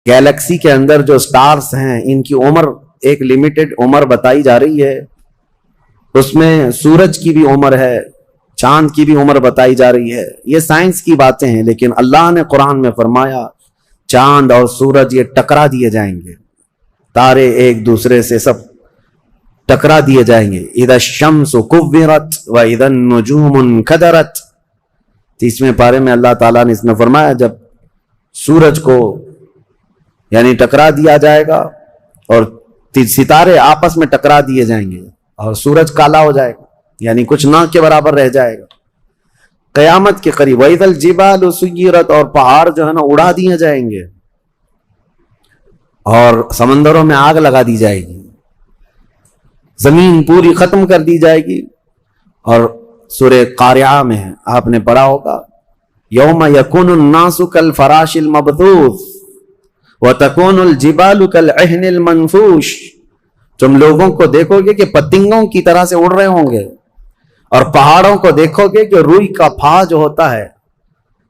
Galaxy کے اندر جو stars ہیں ان کی عمر ایک لمیٹڈ عمر بتائی جا رہی ہے، اس میں سورج کی بھی عمر ہے، چاند کی بھی عمر بتائی جا رہی ہے. یہ سائنس کی باتیں ہیں، لیکن اللہ نے قرآن میں فرمایا چاند اور سورج یہ ٹکرا دیے جائیں گے، تارے ایک دوسرے سے سب ٹکرا دیے جائیں گے. اذا الشمس کورت واذا النجوم انکدرت. 30ویں پارے میں اللہ تعالیٰ نے اس میں فرمایا جب سورج کو یعنی ٹکرا دیا جائے گا اور ستارے آپس میں ٹکرا دیے جائیں گے اور سورج کالا ہو جائے گا، یعنی کچھ نہ کے برابر رہ جائے گا. قیامت کے قریب وَإِذَا الْجِبَالُ سُيِّرَتْ، اور پہاڑ جو ہے نا اڑا دیے جائیں گے اور سمندروں میں آگ لگا دی جائے گی، زمین پوری ختم کر دی جائے گی. اور سورہ قارعہ میں آپ نے پڑھا ہوگا یوم یکون الناس کالفراش المبثوث وتکون الجبال کالعہن المنفوش. تم لوگوں کو دیکھو گے کہ پتنگوں کی طرح سے اڑ رہے ہوں گے، اور پہاڑوں کو دیکھو گے کہ روئی کا پھا جو ہوتا ہے،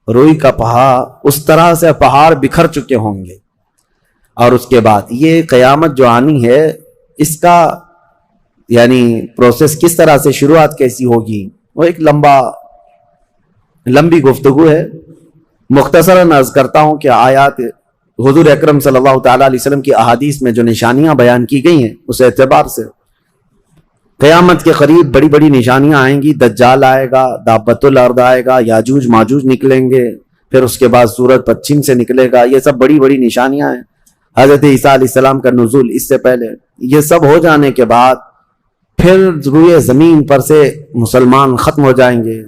روئی کا پھا اس طرح سے پہاڑ بکھر چکے ہوں گے. اور اس کے بعد یہ قیامت جو آنی ہے اس کا یعنی پروسیس کس طرح سے، شروعات کیسی ہوگی، وہ ایک لمبی گفتگو ہے. مختصراً عرض کرتا ہوں کہ آیات حضور اکرم صلی اللہ تعالیٰ علیہ وسلم کی احادیث میں جو نشانیاں بیان کی گئی ہیں اس اعتبار سے قیامت کے قریب بڑی بڑی نشانیاں آئیں گی. دجال آئے گا، دابت الارض آئے گا، یاجوج ماجوج نکلیں گے، پھر اس کے بعد سورج پچھم سے نکلے گا. یہ سب بڑی بڑی نشانیاں ہیں. حضرت عیسیٰ علیہ السلام کا نزول اس سے پہلے. یہ سب ہو جانے کے بعد پھر روئے زمین پر سے مسلمان ختم ہو جائیں گے.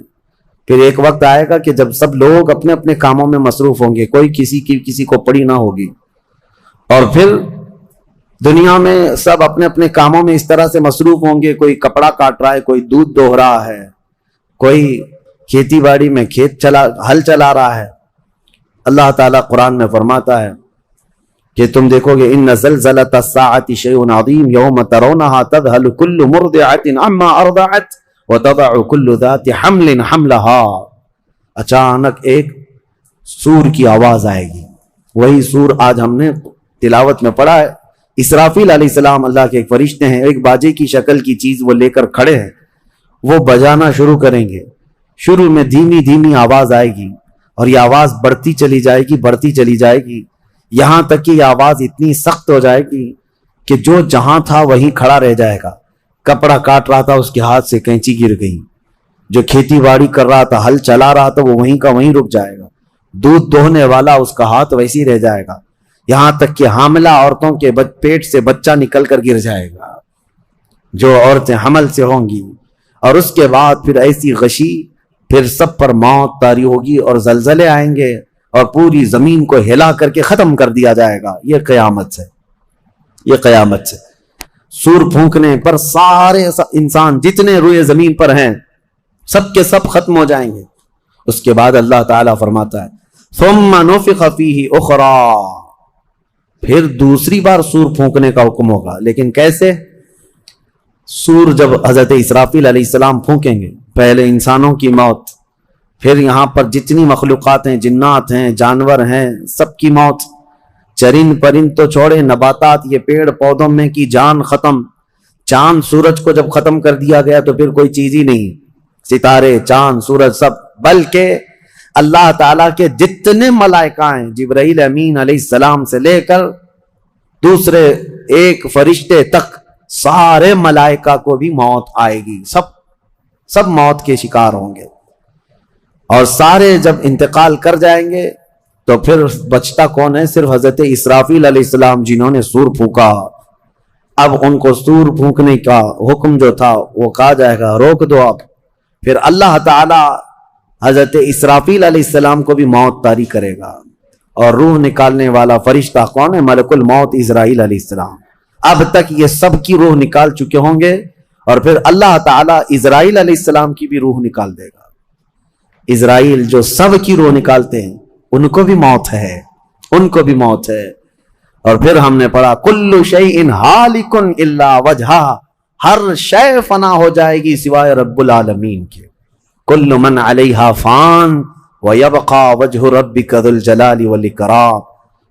پھر ایک وقت آئے گا کہ جب سب لوگ اپنے اپنے کاموں میں مصروف ہوں گے، کوئی کسی کو پڑی نہ ہوگی، اور پھر دنیا میں سب اپنے اپنے کاموں میں اس طرح سے مصروف ہوں گے، کوئی کپڑا کاٹ رہا ہے، کوئی دودھ دوہ رہا ہے، کوئی کھیتی باڑی میں ہل چلا رہا ہے. اللہ تعالیٰ قرآن میں فرماتا ہے کہ تم دیکھو گے ان زلزلۃ الساعۃ شیء عظیم یوم ترونها تذهل كل مرضعۃ عما ارضعت وتضع كل ذات حمل حملها. اچانک ایک سور کی آواز آئے گی، وہی سور آج ہم نے تلاوت میں پڑھا ہے. اسرافیل علیہ السلام اللہ کے ایک فرشتے ہیں، ایک باجے کی شکل کی چیز وہ لے کر کھڑے ہیں، وہ بجانا شروع کریں گے. شروع میں دھیمی دھیمی آواز آئے گی اور یہ آواز بڑھتی چلی جائے گی یہاں تک کہ یہ آواز اتنی سخت ہو جائے گی کہ جو جہاں تھا وہیں کھڑا رہ جائے گا. کپڑا کاٹ رہا تھا اس کے ہاتھ سے کینچی گر گئی، جو کھیتی باڑی کر رہا تھا، ہل چلا رہا تھا، وہ وہیں کا وہیں رک جائے گا. دودھ دوہنے والا اس کا ہاتھ ویسے ہی رہ جائے گا، یہاں تک کہ حاملہ عورتوں کے پیٹ سے بچہ نکل کر گر جائے گا جو عورتیں حمل سے ہوں گی. اور اس کے بعد پھر ایسی غشی، پھر سب پر موت طاری ہوگی اور زلزلے آئیں گے اور پوری زمین کو ہلا کر کے ختم کر دیا جائے گا. یہ قیامت سے سور پھونکنے پر سارے انسان جتنے روئے زمین پر ہیں سب کے سب ختم ہو جائیں گے. اس کے بعد اللہ تعالیٰ فرماتا ہے ثم نفخ فیہ اخرى، پھر دوسری بار سور پھونکنے کا حکم ہوگا. لیکن کیسے؟ سور جب حضرت اسرافیل علیہ السلام پھونکیں گے، پہلے انسانوں کی موت، پھر یہاں پر جتنی مخلوقات ہیں، جنات ہیں، جانور ہیں، سب کی موت. چرند پرند تو چھوڑے، نباتات، یہ پیڑ پودوں میں کی جان ختم. چاند سورج کو جب ختم کر دیا گیا تو پھر کوئی چیز ہی نہیں، ستارے، چاند، سورج سب. بلکہ اللہ تعالیٰ کے جتنے ملائکہ ہیں، جبرائیل امین علیہ السلام سے لے کر دوسرے ایک فرشتے تک، سارے ملائکہ کو بھی موت آئے گی. سب موت کے شکار ہوں گے. اور سارے جب انتقال کر جائیں گے تو پھر بچتا کون ہے؟ صرف حضرت اسرافیل علیہ السلام جنہوں نے سور پھونکا. اب ان کو سور پھونکنے کا حکم جو تھا وہ کہا جائے گا روک دو اب. پھر اللہ تعالی حضرت اسرافیل علیہ السلام کو بھی موت طاری کرے گا. اور روح نکالنے والا فرشتہ کون ہے؟ ملک الموت اسرائیل علیہ السلام. اب تک یہ سب کی روح نکال چکے ہوں گے اور پھر اللہ تعالیٰ اسرائیل علیہ السلام کی بھی روح نکال دے گا. اسرائیل جو سب کی روح نکالتے ہیں ان کو بھی موت ہے. اور پھر ہم نے پڑھا کل شیء ہالک الا وجہہ، ہر شے فنا ہو جائے گی سوائے رب العالمین کے. کل من علیہا فان ویبقى وجہ ربک ذو الجلال والاکرام.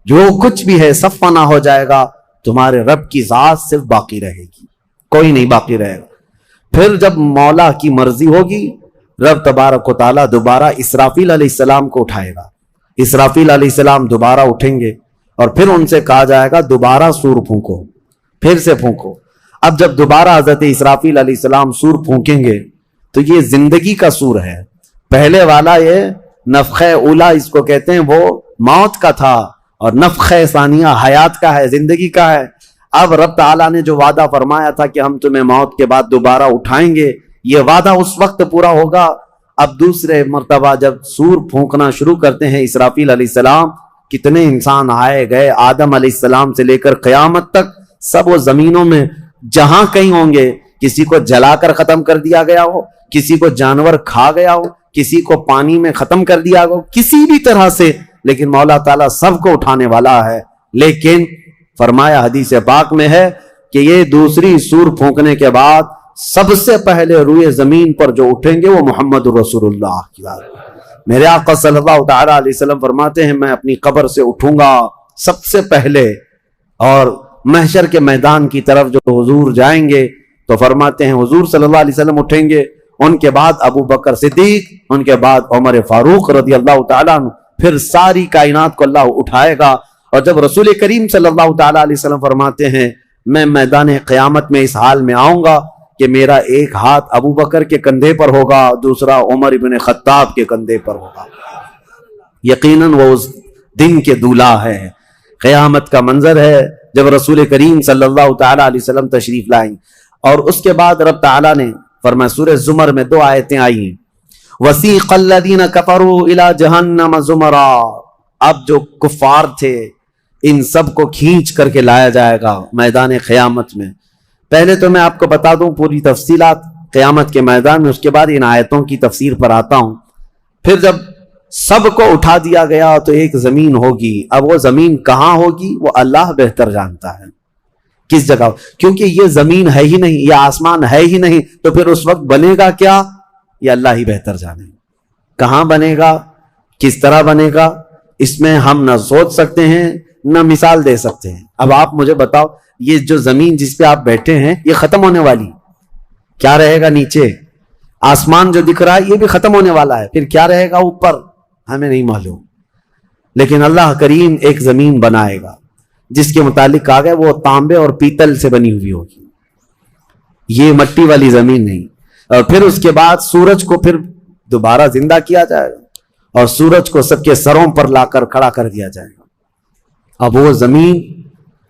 جو کچھ بھی ہے سب فنا ہو جائے گا، تمہارے رب کی ذات صرف باقی رہے گی، کوئی نہیں باقی رہے گا۔ پھر جب مولا کی مرضی ہوگی، رب تبارک و تعالیٰ دوبارہ اسرافیل علیہ السلام کو اٹھائے گا۔ اسرافیل علیہ السلام دوبارہ اٹھیں گے اور پھر ان سے کہا جائے گا دوبارہ سور پھونکو، پھر سے پھونکو۔ اب جب دوبارہ حضرت اسرافیل علیہ السلام سور پھونکیں گے تو یہ زندگی کا سور ہے۔ پہلے والا یہ نفخہ اولا اس کو کہتے ہیں، وہ موت کا تھا، اور نفخہ ثانیہ حیات کا ہے، زندگی کا ہے۔ اب رب تعالیٰ نے جو وعدہ فرمایا تھا کہ ہم تمہیں موت کے بعد دوبارہ اٹھائیں گے، یہ وعدہ اس وقت پورا ہوگا۔ اب دوسرے مرتبہ جب سور پھونکنا شروع کرتے ہیں اسرافیل علیہ السلام، کتنے انسان آئے گئے، آدم علیہ السلام سے لے کر قیامت تک سب وہ زمینوں میں جہاں کہیں ہوں گے، کسی کو جلا کر ختم کر دیا گیا ہو، کسی کو جانور کھا گیا ہو، کسی کو پانی میں ختم کر دیا ہو، کسی بھی طرح سے، لیکن مولا تعالیٰ سب کو اٹھانے والا ہے۔ لیکن فرمایا حدیث پاک میں ہے کہ یہ دوسری سور پھونکنے کے بعد سب سے پہلے روئے زمین پر جو اٹھیں گے وہ محمد رسول اللہ کی بات۔ میرے آقا صلی اللہ تعالیٰ علیہ وسلم فرماتے ہیں میں اپنی قبر سے اٹھوں گا سب سے پہلے، اور محشر کے میدان کی طرف جو حضور جائیں گے تو فرماتے ہیں حضور صلی اللہ علیہ وسلم اٹھیں گے، ان کے بعد ابو بکر صدیق، ان کے بعد عمر فاروق رضی اللہ تعالیٰ عنہ، پھر ساری کائنات کو اللہ اٹھائے گا۔ اور جب رسول کریم صلی اللہ تعالیٰ علیہ وسلم فرماتے ہیں میں میدان قیامت میں اس حال میں آؤں گا کہ میرا ایک ہاتھ ابو بکر کے کندھے پر ہوگا، دوسرا عمر ابن خطاب کے کندھے پر ہوگا۔ یقیناً وہ اس دن کے دولہا ہے، قیامت کا منظر ہے جب رسول کریم صلی اللہ تعالیٰ علیہ وسلم تشریف لائیں۔ اور اس کے بعد رب تعالیٰ نے فرمایا، سورہ زمر میں 2 آیتیں آئی ہیں، وَسِيقَ الَّذِينَ كَفَرُوا إِلَى جَهَنَّمَ زُمَرًا۔ اب جو کفار تھے ان سب کو کھینچ کر کے لایا جائے گا میدان قیامت میں۔ پہلے تو میں آپ کو بتا دوں پوری تفصیلات قیامت کے میدان میں، اس کے بعد ان آیتوں کی تفسیر پر آتا ہوں۔ پھر جب سب کو اٹھا دیا گیا تو ایک زمین ہوگی، اب وہ زمین کہاں ہوگی وہ اللہ بہتر جانتا ہے، کس جگہ، کیونکہ یہ زمین ہے ہی نہیں، یہ آسمان ہے ہی نہیں، تو پھر اس وقت بنے گا کیا یہ اللہ ہی بہتر جانے۔ کہاں بنے گا، کس طرح بنے گا، اس میں ہم نہ سوچ سکتے ہیں نہ مثال دے سکتے ہیں۔ اب آپ مجھے بتاؤ یہ جو زمین جس پہ آپ بیٹھے ہیں یہ ختم ہونے والی، کیا رہے گا نیچے؟ آسمان جو دکھ رہا ہے یہ بھی ختم ہونے والا ہے، پھر کیا رہے گا اوپر ہمیں نہیں معلوم۔ لیکن اللہ کریم ایک زمین بنائے گا جس کے متعلق کہا گیا وہ تانبے اور پیتل سے بنی ہوئی ہوگی، یہ مٹی والی زمین نہیں۔ اور پھر اس کے بعد سورج کو پھر دوبارہ زندہ کیا جائے گا اور سورج کو سب کے سروں پر لا کر کھڑا کر دیا جائے گا۔ اب وہ زمین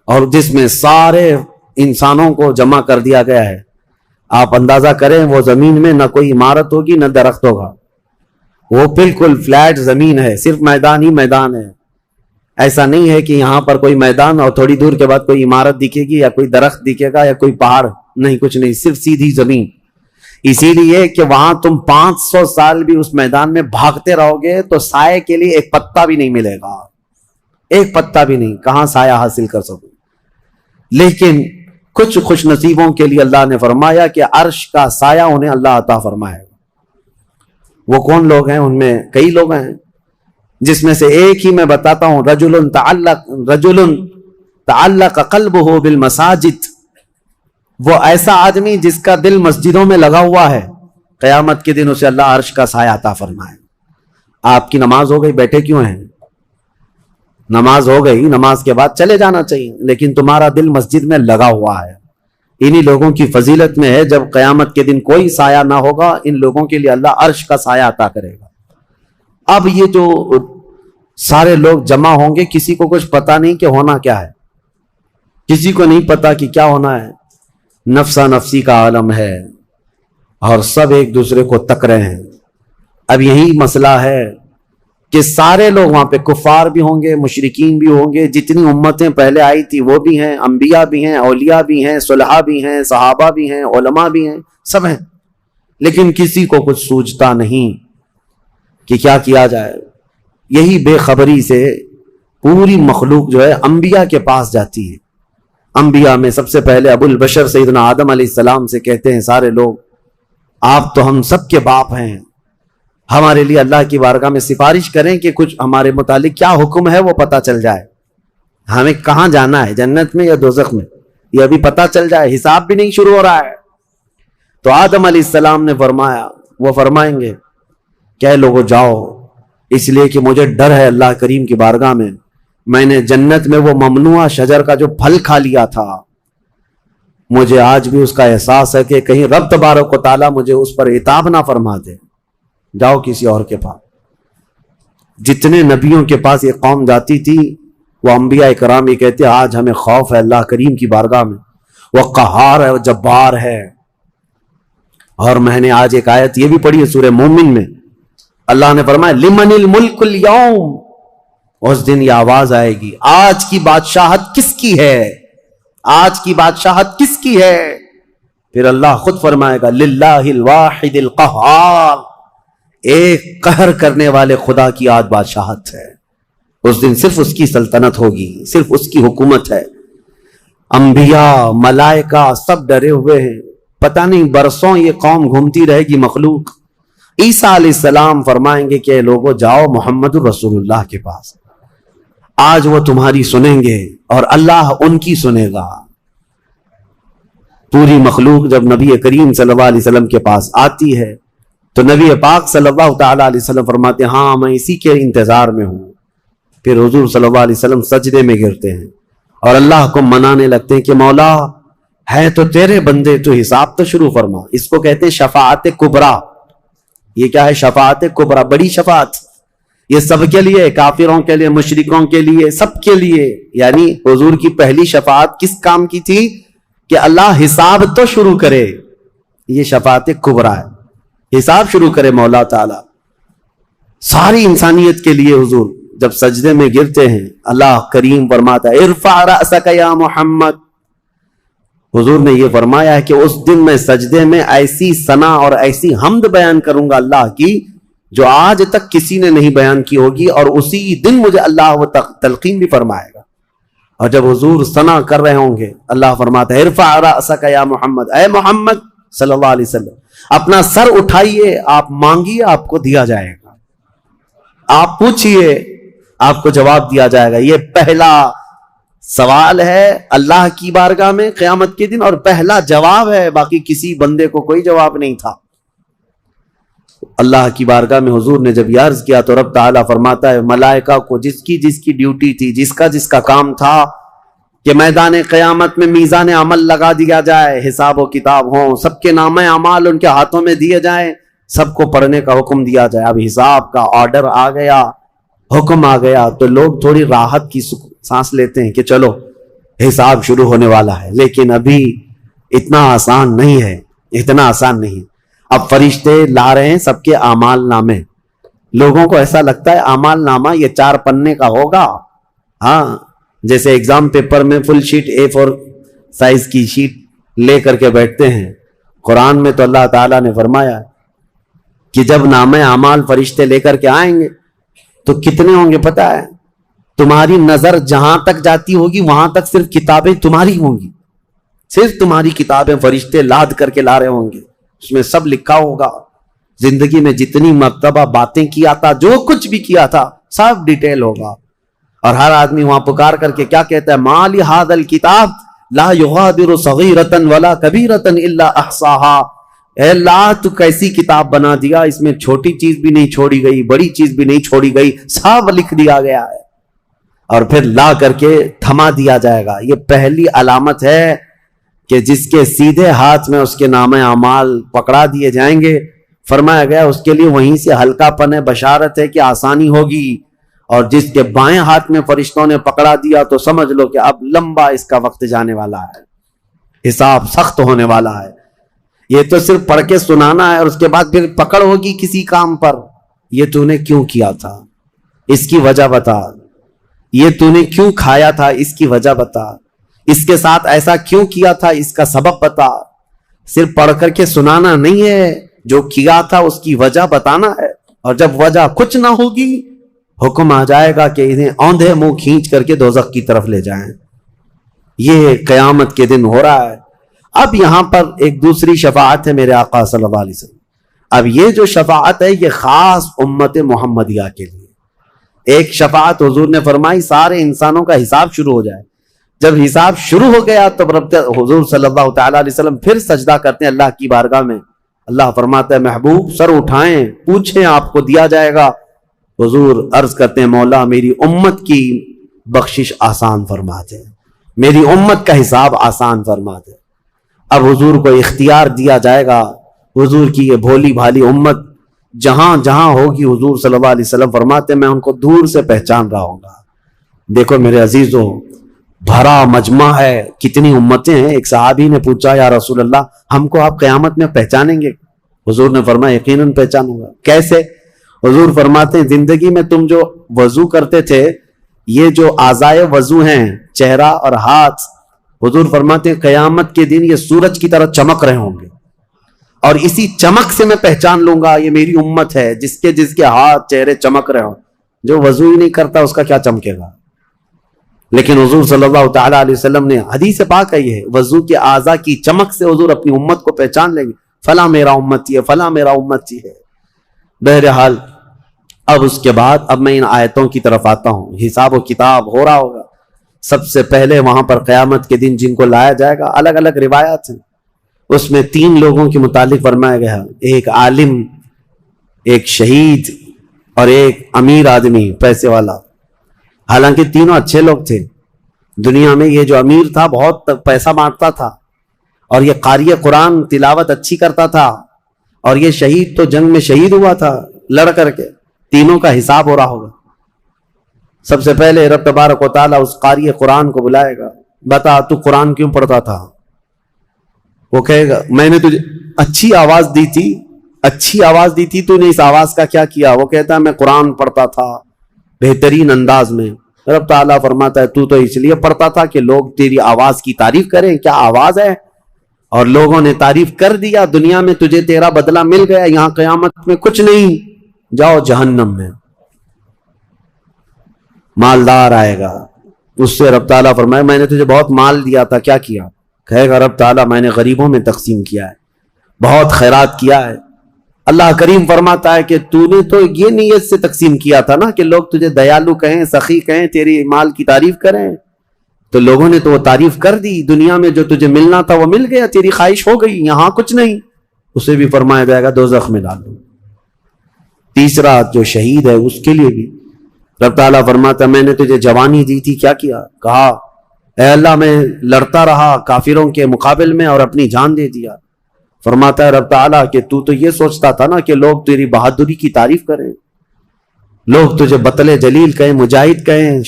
اور جس میں سارے انسانوں کو جمع کر دیا گیا ہے، آپ اندازہ کریں وہ زمین میں نہ کوئی عمارت ہوگی نہ درخت ہوگا، وہ بالکل فلیٹ زمین ہے، صرف میدان ہی میدان ہے۔ ایسا نہیں ہے کہ یہاں پر کوئی میدان اور تھوڑی دور کے بعد کوئی عمارت دکھے گی یا کوئی درخت دکھے گا یا کوئی پہاڑ، نہیں، کچھ نہیں، صرف سیدھی زمین۔ اسی لیے کہ وہاں تم 500 سال بھی اس میدان میں بھاگتے رہو گے تو سائے کے لیے ایک پتا بھی نہیں ملے گا، ایک پتا بھی نہیں، کہاں سایہ حاصل کر سکو۔ لیکن کچھ خوش نصیبوں کے لیے اللہ نے فرمایا کہ عرش کا سایہ انہیں اللہ عطا فرمائے گا۔ وہ کون لوگ ہیں؟ ان میں کئی لوگ ہیں، جس میں سے ایک ہی میں بتاتا ہوں، رجل تعلق قلبہ بالمساجد، وہ ایسا آدمی جس کا دل مسجدوں میں لگا ہوا ہے، قیامت کے دن اسے اللہ عرش کا سایہ عطا فرمائے۔ آپ کی نماز ہو گئی، بیٹھے کیوں ہیں؟ نماز ہو گئی، نماز کے بعد چلے جانا چاہیے، لیکن تمہارا دل مسجد میں لگا ہوا ہے۔ انہی لوگوں کی فضیلت میں ہے جب قیامت کے دن کوئی سایہ نہ ہوگا، ان لوگوں کے لیے اللہ عرش کا سایہ عطا کرے گا۔ اب یہ جو سارے لوگ جمع ہوں گے، کسی کو کچھ پتا نہیں کہ ہونا کیا ہے، کسی کو نہیں پتا کہ کیا ہونا ہے، نفسا نفسی کا عالم ہے اور سب ایک دوسرے کو تک رہے ہیں۔ اب یہی مسئلہ ہے کہ سارے لوگ وہاں پہ، کفار بھی ہوں گے، مشرکین بھی ہوں گے، جتنی امتیں پہلے آئی تھی وہ بھی ہیں، انبیاء بھی ہیں، اولیاء بھی ہیں، صلحاء بھی ہیں، صحابہ بھی ہیں، علماء بھی ہیں، سب ہیں، لیکن کسی کو کچھ سوچتا نہیں کہ کیا کیا جائے۔ یہی بے خبری سے پوری مخلوق جو ہے انبیاء کے پاس جاتی ہے۔ انبیاء میں سب سے پہلے ابو البشر سیدنا آدم علیہ السلام سے کہتے ہیں سارے لوگ، آپ تو ہم سب کے باپ ہیں، ہمارے لیے اللہ کی بارگاہ میں سفارش کریں کہ کچھ ہمارے متعلق کیا حکم ہے وہ پتہ چل جائے۔ ہمیں کہاں جانا ہے، جنت میں یا دوزخ میں، یہ ابھی پتہ چل جائے، حساب بھی نہیں شروع ہو رہا ہے۔ تو آدم علیہ السلام نے فرمایا، وہ فرمائیں گے کہ اے لوگوں جاؤ، اس لیے کہ مجھے ڈر ہے اللہ کریم کی بارگاہ میں نے جنت میں وہ ممنوع شجر کا جو پھل کھا لیا تھا، مجھے آج بھی اس کا احساس ہے کہ کہیں رب تبارک و تعالیٰ مجھے اس پر عتاب نہ فرما دے، جاؤ کسی اور کے پاس۔ جتنے نبیوں کے پاس یہ قوم جاتی تھی، وہ انبیاء کرام یہ کہتے آج ہمیں خوف ہے اللہ کریم کی بارگاہ میں، وہ قہار ہے، وہ جبار ہے۔ اور میں نے آج ایک آیت یہ بھی پڑھی ہے سورہ مومن میں، اللہ نے فرمایا لمن الملک اليوم، اس دن یہ آواز آئے گی آج کی بادشاہت کس کی ہے، آج کی بادشاہت کس کی ہے؟ پھر اللہ خود فرمائے گا للہ الواحد القہار، ایک قہر کرنے والے خدا کی آج بادشاہت ہے۔ اس دن صرف اس کی سلطنت ہوگی، صرف اس کی حکومت ہے۔ انبیاء، ملائکہ سب ڈرے ہوئے ہیں، پتہ نہیں برسوں یہ قوم گھومتی رہے گی مخلوق۔ عیسیٰ علیہ السلام فرمائیں گے کہ لوگوں جاؤ محمد الرسول اللہ کے پاس، آج وہ تمہاری سنیں گے اور اللہ ان کی سنے گا۔ پوری مخلوق جب نبی کریم صلی اللہ علیہ وسلم کے پاس آتی ہے تو نبی پاک صلی اللہ تعالی علیہ وسلم فرماتے ہیں ہاں میں اسی کے انتظار میں ہوں۔ پھر حضور صلی اللہ علیہ وسلم سجدے میں گرتے ہیں اور اللہ کو منانے لگتے ہیں کہ مولا ہے تو تیرے بندے، تو حساب تو شروع فرما۔ اس کو کہتے ہیں شفاعت کبریٰ۔ یہ کیا ہے شفاعت کبریٰ؟ بڑی شفاعت، یہ سب کے لیے، کافروں کے لیے، مشرکوں کے لیے، سب کے لیے۔ یعنی حضور کی پہلی شفاعت کس کام کی تھی؟ کہ اللہ حساب تو شروع کرے، یہ شفاعت کبریٰ ہے، حساب شروع کرے مولا تعالی۔ ساری انسانیت کے لیے حضور جب سجدے میں گرتے ہیں اللہ کریم فرماتا ہے ارفع رأسک یا محمد۔ حضور نے یہ فرمایا ہے کہ اس دن میں سجدے میں ایسی ثنا اور ایسی حمد بیان کروں گا اللہ کی جو آج تک کسی نے نہیں بیان کی ہوگی، اور اسی دن مجھے اللہ وہ تلقین بھی فرمائے گا۔ اور جب حضور ثنا کر رہے ہوں گے اللہ فرماتا ہے ارفع رأسک یا محمد، اے محمد صلی اللہ علیہ وسلم اپنا سر اٹھائیے، آپ مانگیے آپ کو دیا جائے گا، آپ پوچھئے آپ کو جواب دیا جائے گا۔ یہ پہلا سوال ہے اللہ کی بارگاہ میں قیامت کے دن، اور پہلا جواب ہے، باقی کسی بندے کو کوئی جواب نہیں تھا۔ اللہ کی بارگاہ میں حضور نے جب یہ عرض کیا تو رب تعالیٰ فرماتا ہے ملائکہ کو جس کی ڈیوٹی تھی، جس کا کام تھا کہ میدان قیامت میں میزان عمل لگا دیا جائے، حساب و کتاب ہوں، سب کے نام اعمال ان کے ہاتھوں میں دیے جائیں، سب کو پڑھنے کا حکم دیا جائے۔ اب حساب کا آرڈر آ گیا، حکم آ گیا، تو لوگ تھوڑی راحت کی سانس لیتے ہیں کہ چلو حساب شروع ہونے والا ہے، لیکن ابھی اتنا آسان نہیں ہے، اتنا آسان نہیں۔ اب فرشتے لا رہے ہیں سب کے اعمال نامے، لوگوں کو ایسا لگتا ہے اعمال نامہ یہ 4 پنے کا ہوگا، ہاں جیسے ایگزام پیپر میں فل شیٹ A4 سائز کی شیٹ لے کر کے بیٹھتے ہیں۔ قرآن میں تو اللہ تعالیٰ نے فرمایا کہ جب نامہ اعمال فرشتے لے کر کے آئیں گے تو کتنے ہوں گے پتہ ہے؟ تمہاری نظر جہاں تک جاتی ہوگی وہاں تک صرف کتابیں تمہاری ہوں گی، صرف تمہاری کتابیں فرشتے لاد کر کے لا رہے ہوں گے، اس میں سب لکھا ہوگا، زندگی میں جتنی مرتبہ باتیں کیا تھا، جو کچھ بھی کیا تھا سب ڈیٹیل ہوگا۔ اور ہر آدمی وہاں پکار کر کے کیا کہتا ہے ما لہذا الکتاب لا یغادر صغیرۃ ولا کبیرۃ الا احصاها، اے اللہ تو کیسی کتاب بنا دیا، اس میں چھوٹی چیز بھی نہیں چھوڑی گئی، بڑی چیز بھی نہیں چھوڑی گئی، سب لکھ دیا گیا ہے، اور پھر لا کر کے تھما دیا جائے گا۔ یہ پہلی علامت ہے کہ جس کے سیدھے ہاتھ میں اس کے نام اعمال پکڑا دیے جائیں گے، فرمایا گیا اس کے لیے وہیں سے ہلکا پن بشارت ہے کہ آسانی ہوگی، اور جس کے بائیں ہاتھ میں فرشتوں نے پکڑا دیا تو سمجھ لو کہ اب لمبا اس کا وقت جانے والا ہے، حساب سخت ہونے والا ہے۔ یہ تو صرف پڑھ کے سنانا ہے، اور اس کے بعد پھر پکڑ ہوگی کسی کام پر، یہ تو نے کیوں کیا تھا اس کی وجہ بتا، یہ تو نے کیوں کھایا تھا اس کی وجہ بتا، اس کے ساتھ ایسا کیوں کیا تھا اس کا سبب بتا۔ صرف پڑھ کر کے سنانا نہیں ہے، جو کیا تھا اس کی وجہ بتانا ہے، اور جب وجہ کچھ نہ ہوگی حکم آ جائے گا کہ انہیں اوندھے منہ کھینچ کر کے دوزخ کی طرف لے جائیں۔ یہ قیامت کے دن ہو رہا ہے۔ اب یہاں پر ایک دوسری شفاعت ہے میرے آقا صلی اللہ علیہ وسلم۔ اب یہ جو شفاعت ہے یہ خاص امت محمدیہ کے لیے، ایک شفاعت حضور نے فرمائی سارے انسانوں کا حساب شروع ہو جائے. جب حساب شروع ہو گیا تو حضور صلی اللہ تعالیٰ علیہ وسلم پھر سجدہ کرتے ہیں اللہ کی بارگاہ میں. اللہ فرماتا ہے محبوب سر اٹھائیں پوچھیں آپ کو دیا جائے گا. حضور عرض کرتے ہیں مولا میری امت کی بخشش آسان فرما دے, میری امت کا حساب آسان فرما دے. اب حضور کو اختیار دیا جائے گا. حضور کی یہ بھولی بھالی امت جہاں جہاں ہوگی حضور صلی اللہ علیہ وسلم فرماتے میں ان کو دور سے پہچان رہا ہوں گا. دیکھو میرے عزیزوں بھرا مجمع ہے, کتنی امتیں ہیں. ایک صحابی نے پوچھا یا رسول اللہ ہم کو آپ قیامت میں پہچانیں گے؟ حضور نے فرمایا یقیناً پہچانوں گا. کیسے؟ حضور فرماتے ہیں زندگی میں تم جو وضو کرتے تھے یہ جو اعضائے وضو ہیں چہرہ اور ہاتھ, حضور فرماتے ہیں قیامت کے دن یہ سورج کی طرح چمک رہے ہوں گے اور اسی چمک سے میں پہچان لوں گا یہ میری امت ہے. جس کے ہاتھ چہرے چمک رہے ہوں, جو وضو ہی نہیں کرتا اس کا کیا چمکے گا. لیکن حضور صلی اللہ تعالیٰ علیہ وسلم نے حدیث پاک ہے یہ وضو کے اعضاء کی چمک سے حضور اپنی امت کو پہچان لیں گے, فلاں میرا امتی ہے, فلاں میرا امتی ہے. بہرحال اب اس کے بعد اب میں ان آیتوں کی طرف آتا ہوں. حساب و کتاب ہو رہا ہوگا. سب سے پہلے وہاں پر قیامت کے دن جن کو لایا جائے گا الگ الگ روایات ہیں, اس میں 3 لوگوں کے متعلق فرمایا گیا, ایک عالم, ایک شہید اور ایک امیر آدمی پیسے والا. حالانکہ تینوں اچھے لوگ تھے دنیا میں. یہ جو امیر تھا بہت پیسہ بانٹتا تھا اور یہ قاری قرآن تلاوت اچھی کرتا تھا, اور یہ شہید تو جنگ میں شہید ہوا تھا لڑ کر کے. تینوں کا حساب ہو رہا ہوگا. سب سے پہلے رب تبارک و تعالیٰ اس قاری قرآن کو بلائے گا, بتا تو قرآن کیوں پڑھتا تھا؟ وہ کہے گا میں نے تجھے اچھی آواز دی تھی, تو نے اس آواز کا کیا کیا؟ وہ کہتا ہے میں قرآن پڑھتا تھا بہترین انداز میں. رب تعالیٰ فرماتا ہے تو اس لیے پڑھتا تھا کہ لوگ تیری آواز کی تعریف کریں, کیا آواز ہے, اور لوگوں نے تعریف کر دیا. دنیا میں تجھے تیرا بدلہ مل گیا, یہاں قیامت میں کچھ نہیں, جاؤ جہنم میں. مالدار آئے گا, اس سے رب تعالیٰ فرمائے میں نے تجھے بہت مال دیا تھا, کیا کیا؟ کہے گا رب تعالیٰ میں نے غریبوں میں تقسیم کیا ہے, بہت خیرات کیا ہے. اللہ کریم فرماتا ہے کہ تو نے تو یہ نیت سے تقسیم کیا تھا نا کہ لوگ تجھے دیالو کہیں, سخی کہیں, تیری مال کی تعریف کریں. تو لوگوں نے تو وہ تعریف کر دی. دنیا میں جو تجھے ملنا تھا وہ مل گیا, تیری خواہش ہو گئی, یہاں کچھ نہیں. اسے بھی فرمایا جائے گا دوزخ میں ڈال دو. تیسرا جو شہید ہے اس کے لیے بھی رب تعالیٰ فرماتا ہے میں نے تجھے جوانی دی تھی, کیا کیا؟ کہا اے اللہ میں لڑتا رہا کافروں کے مقابل میں اور اپنی جان دے دیا. فرماتا ہے رب تعالیٰ کہ تو یہ سوچتا تھا نا کہ لوگ تیری بہادری کی تعریف کریں, لوگ تجھے بطل جلیل کہیں, مجاہد کہیں,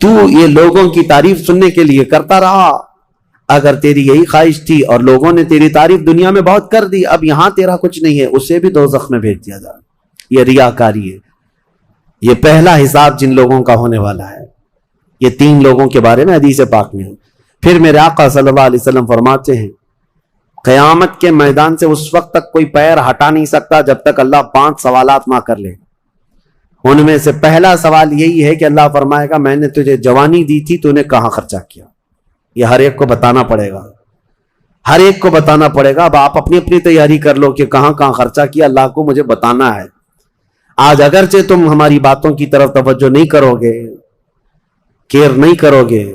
تو یہ لوگوں کی تعریف سننے کے لیے کرتا رہا. اگر تیری یہی خواہش تھی اور لوگوں نے تیری تعریف دنیا میں بہت کر دی, اب یہاں تیرا کچھ نہیں ہے, اسے بھی دوزخ میں بھیج دیا جائے. یہ ریاکاری ہے. یہ پہلا حساب جن لوگوں کا ہونے والا ہے. یہ 3 لوگوں کے بارے میں حدیث پاک میں ہے. پھر میرے آقا صلی اللہ علیہ وسلم فرماتے ہیں قیامت کے میدان سے اس وقت تک کوئی پیر ہٹا نہیں سکتا جب تک اللہ 5 سوالات نہ کر لے. ان میں سے پہلا سوال یہی ہے کہ اللہ فرمائے گا میں نے تجھے جوانی دی تھی, تو نے کہاں خرچہ کیا؟ یہ ہر ایک کو بتانا پڑے گا, ہر ایک کو بتانا پڑے گا. اب آپ اپنی اپنی تیاری کر لو کہ کہاں کہاں خرچہ کیا, اللہ کو مجھے بتانا ہے. آج اگرچہ تم ہماری باتوں کی طرف توجہ نہیں کرو گے, کیئر نہیں کرو گے,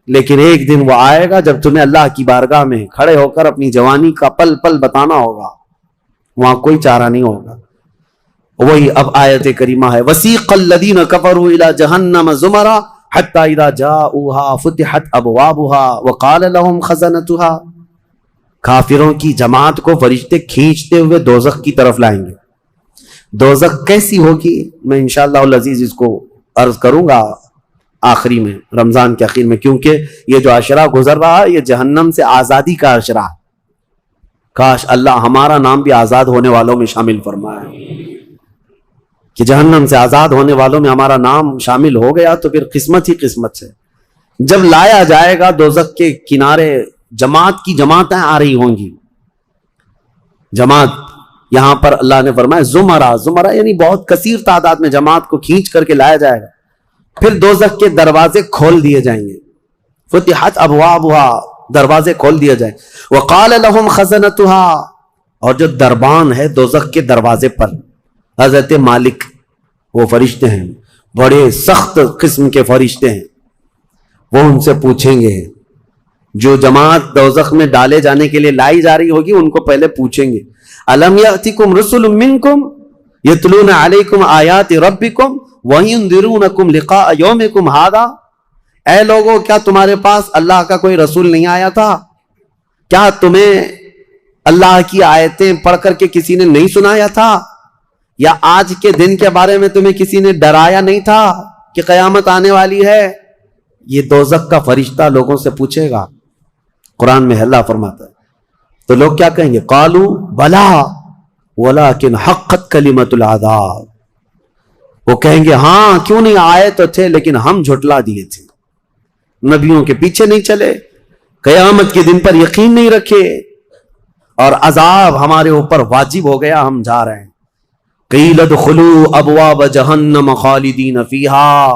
لیکن ایک دن وہ آئے گا جب تمہیں اللہ کی بارگاہ میں کھڑے ہو کر اپنی جوانی کا پل پل بتانا ہوگا. وہاں کوئی چارہ نہیں ہوگا. وہی اب آیت کریمہ ہے وَسِيقَ الَّذِينَ كَفَرُوا إِلَى جَهَنَّمَ زُمَرًا حَتَّى إِذَا جَاءُوهَا فُتِحَتْ أَبْوَابُهَا وَقَالَ لَهُمْ خَزَنَتُهَا. کافروں کی جماعت کو فرشتے کھینچتے ہوئے دوزخ کی طرف لائیں گے. دوزخ کیسی ہوگی میں انشاءاللہ العزیز اس کو عرض کروں گا آخری میں, رمضان کے آخر میں, کیونکہ یہ جو عشرہ گزر رہا ہے یہ جہنم سے آزادی کا عشرہ ہے. کاش اللہ ہمارا نام بھی آزاد ہونے والوں میں شامل فرمائے کہ جہنم سے آزاد ہونے والوں میں ہمارا نام شامل ہو گیا تو پھر قسمت ہی قسمت ہے. جب لایا جائے گا دوزخ کے کنارے جماعت کی جماعتیں آ رہی ہوں گی. جماعت یہاں پر اللہ نے فرمایا زمرہ, زمرہ یعنی بہت کثیر تعداد میں جماعت کو کھینچ کر کے لایا جائے گا. پھر دوزخ کے دروازے کھول دیے جائیں گے. فتحت ابوابها, دروازے کھول دیے جائیں. وقال لهم خزنتها, اور جو دربان ہے دوزخ کے دروازے پر حضرت مالک وہ فرشتے ہیں بڑے سخت قسم کے فرشتے ہیں، وہ ان سے پوچھیں گے، جو جماعت دوزخ میں ڈالے جانے کے لیے لائی جا رہی ہوگی ان کو پہلے پوچھیں گے، الم یاتکم رسل منکم یتلون علیکم آیات ربکم وینذرونکم لقاء یومکم ھذا، اے لوگو کیا تمہارے پاس اللہ کا کوئی رسول نہیں آیا تھا؟ کیا تمہیں اللہ کی آیتیں پڑھ کر کے کسی نے نہیں سنایا تھا؟ یا آج کے دن کے بارے میں تمہیں کسی نے ڈرایا نہیں تھا کہ قیامت آنے والی ہے؟ یہ دوزخ کا فرشتہ لوگوں سے پوچھے گا۔ قرآن میں اللہ فرماتا ہے تو لوگ کیا کہیں گے؟ قالوا بلا ولکن حقت کلمۃ العذاب، وہ کہیں گے ہاں کیوں نہیں آئے تو تھے لیکن ہم جھٹلا دیے تھے، نبیوں کے پیچھے نہیں چلے، قیامت کے دن پر یقین نہیں رکھے، اور عذاب ہمارے اوپر واجب ہو گیا، ہم جا رہے ہیں۔ قیل ادخلوا ابواب جہنم خالدین فیہا،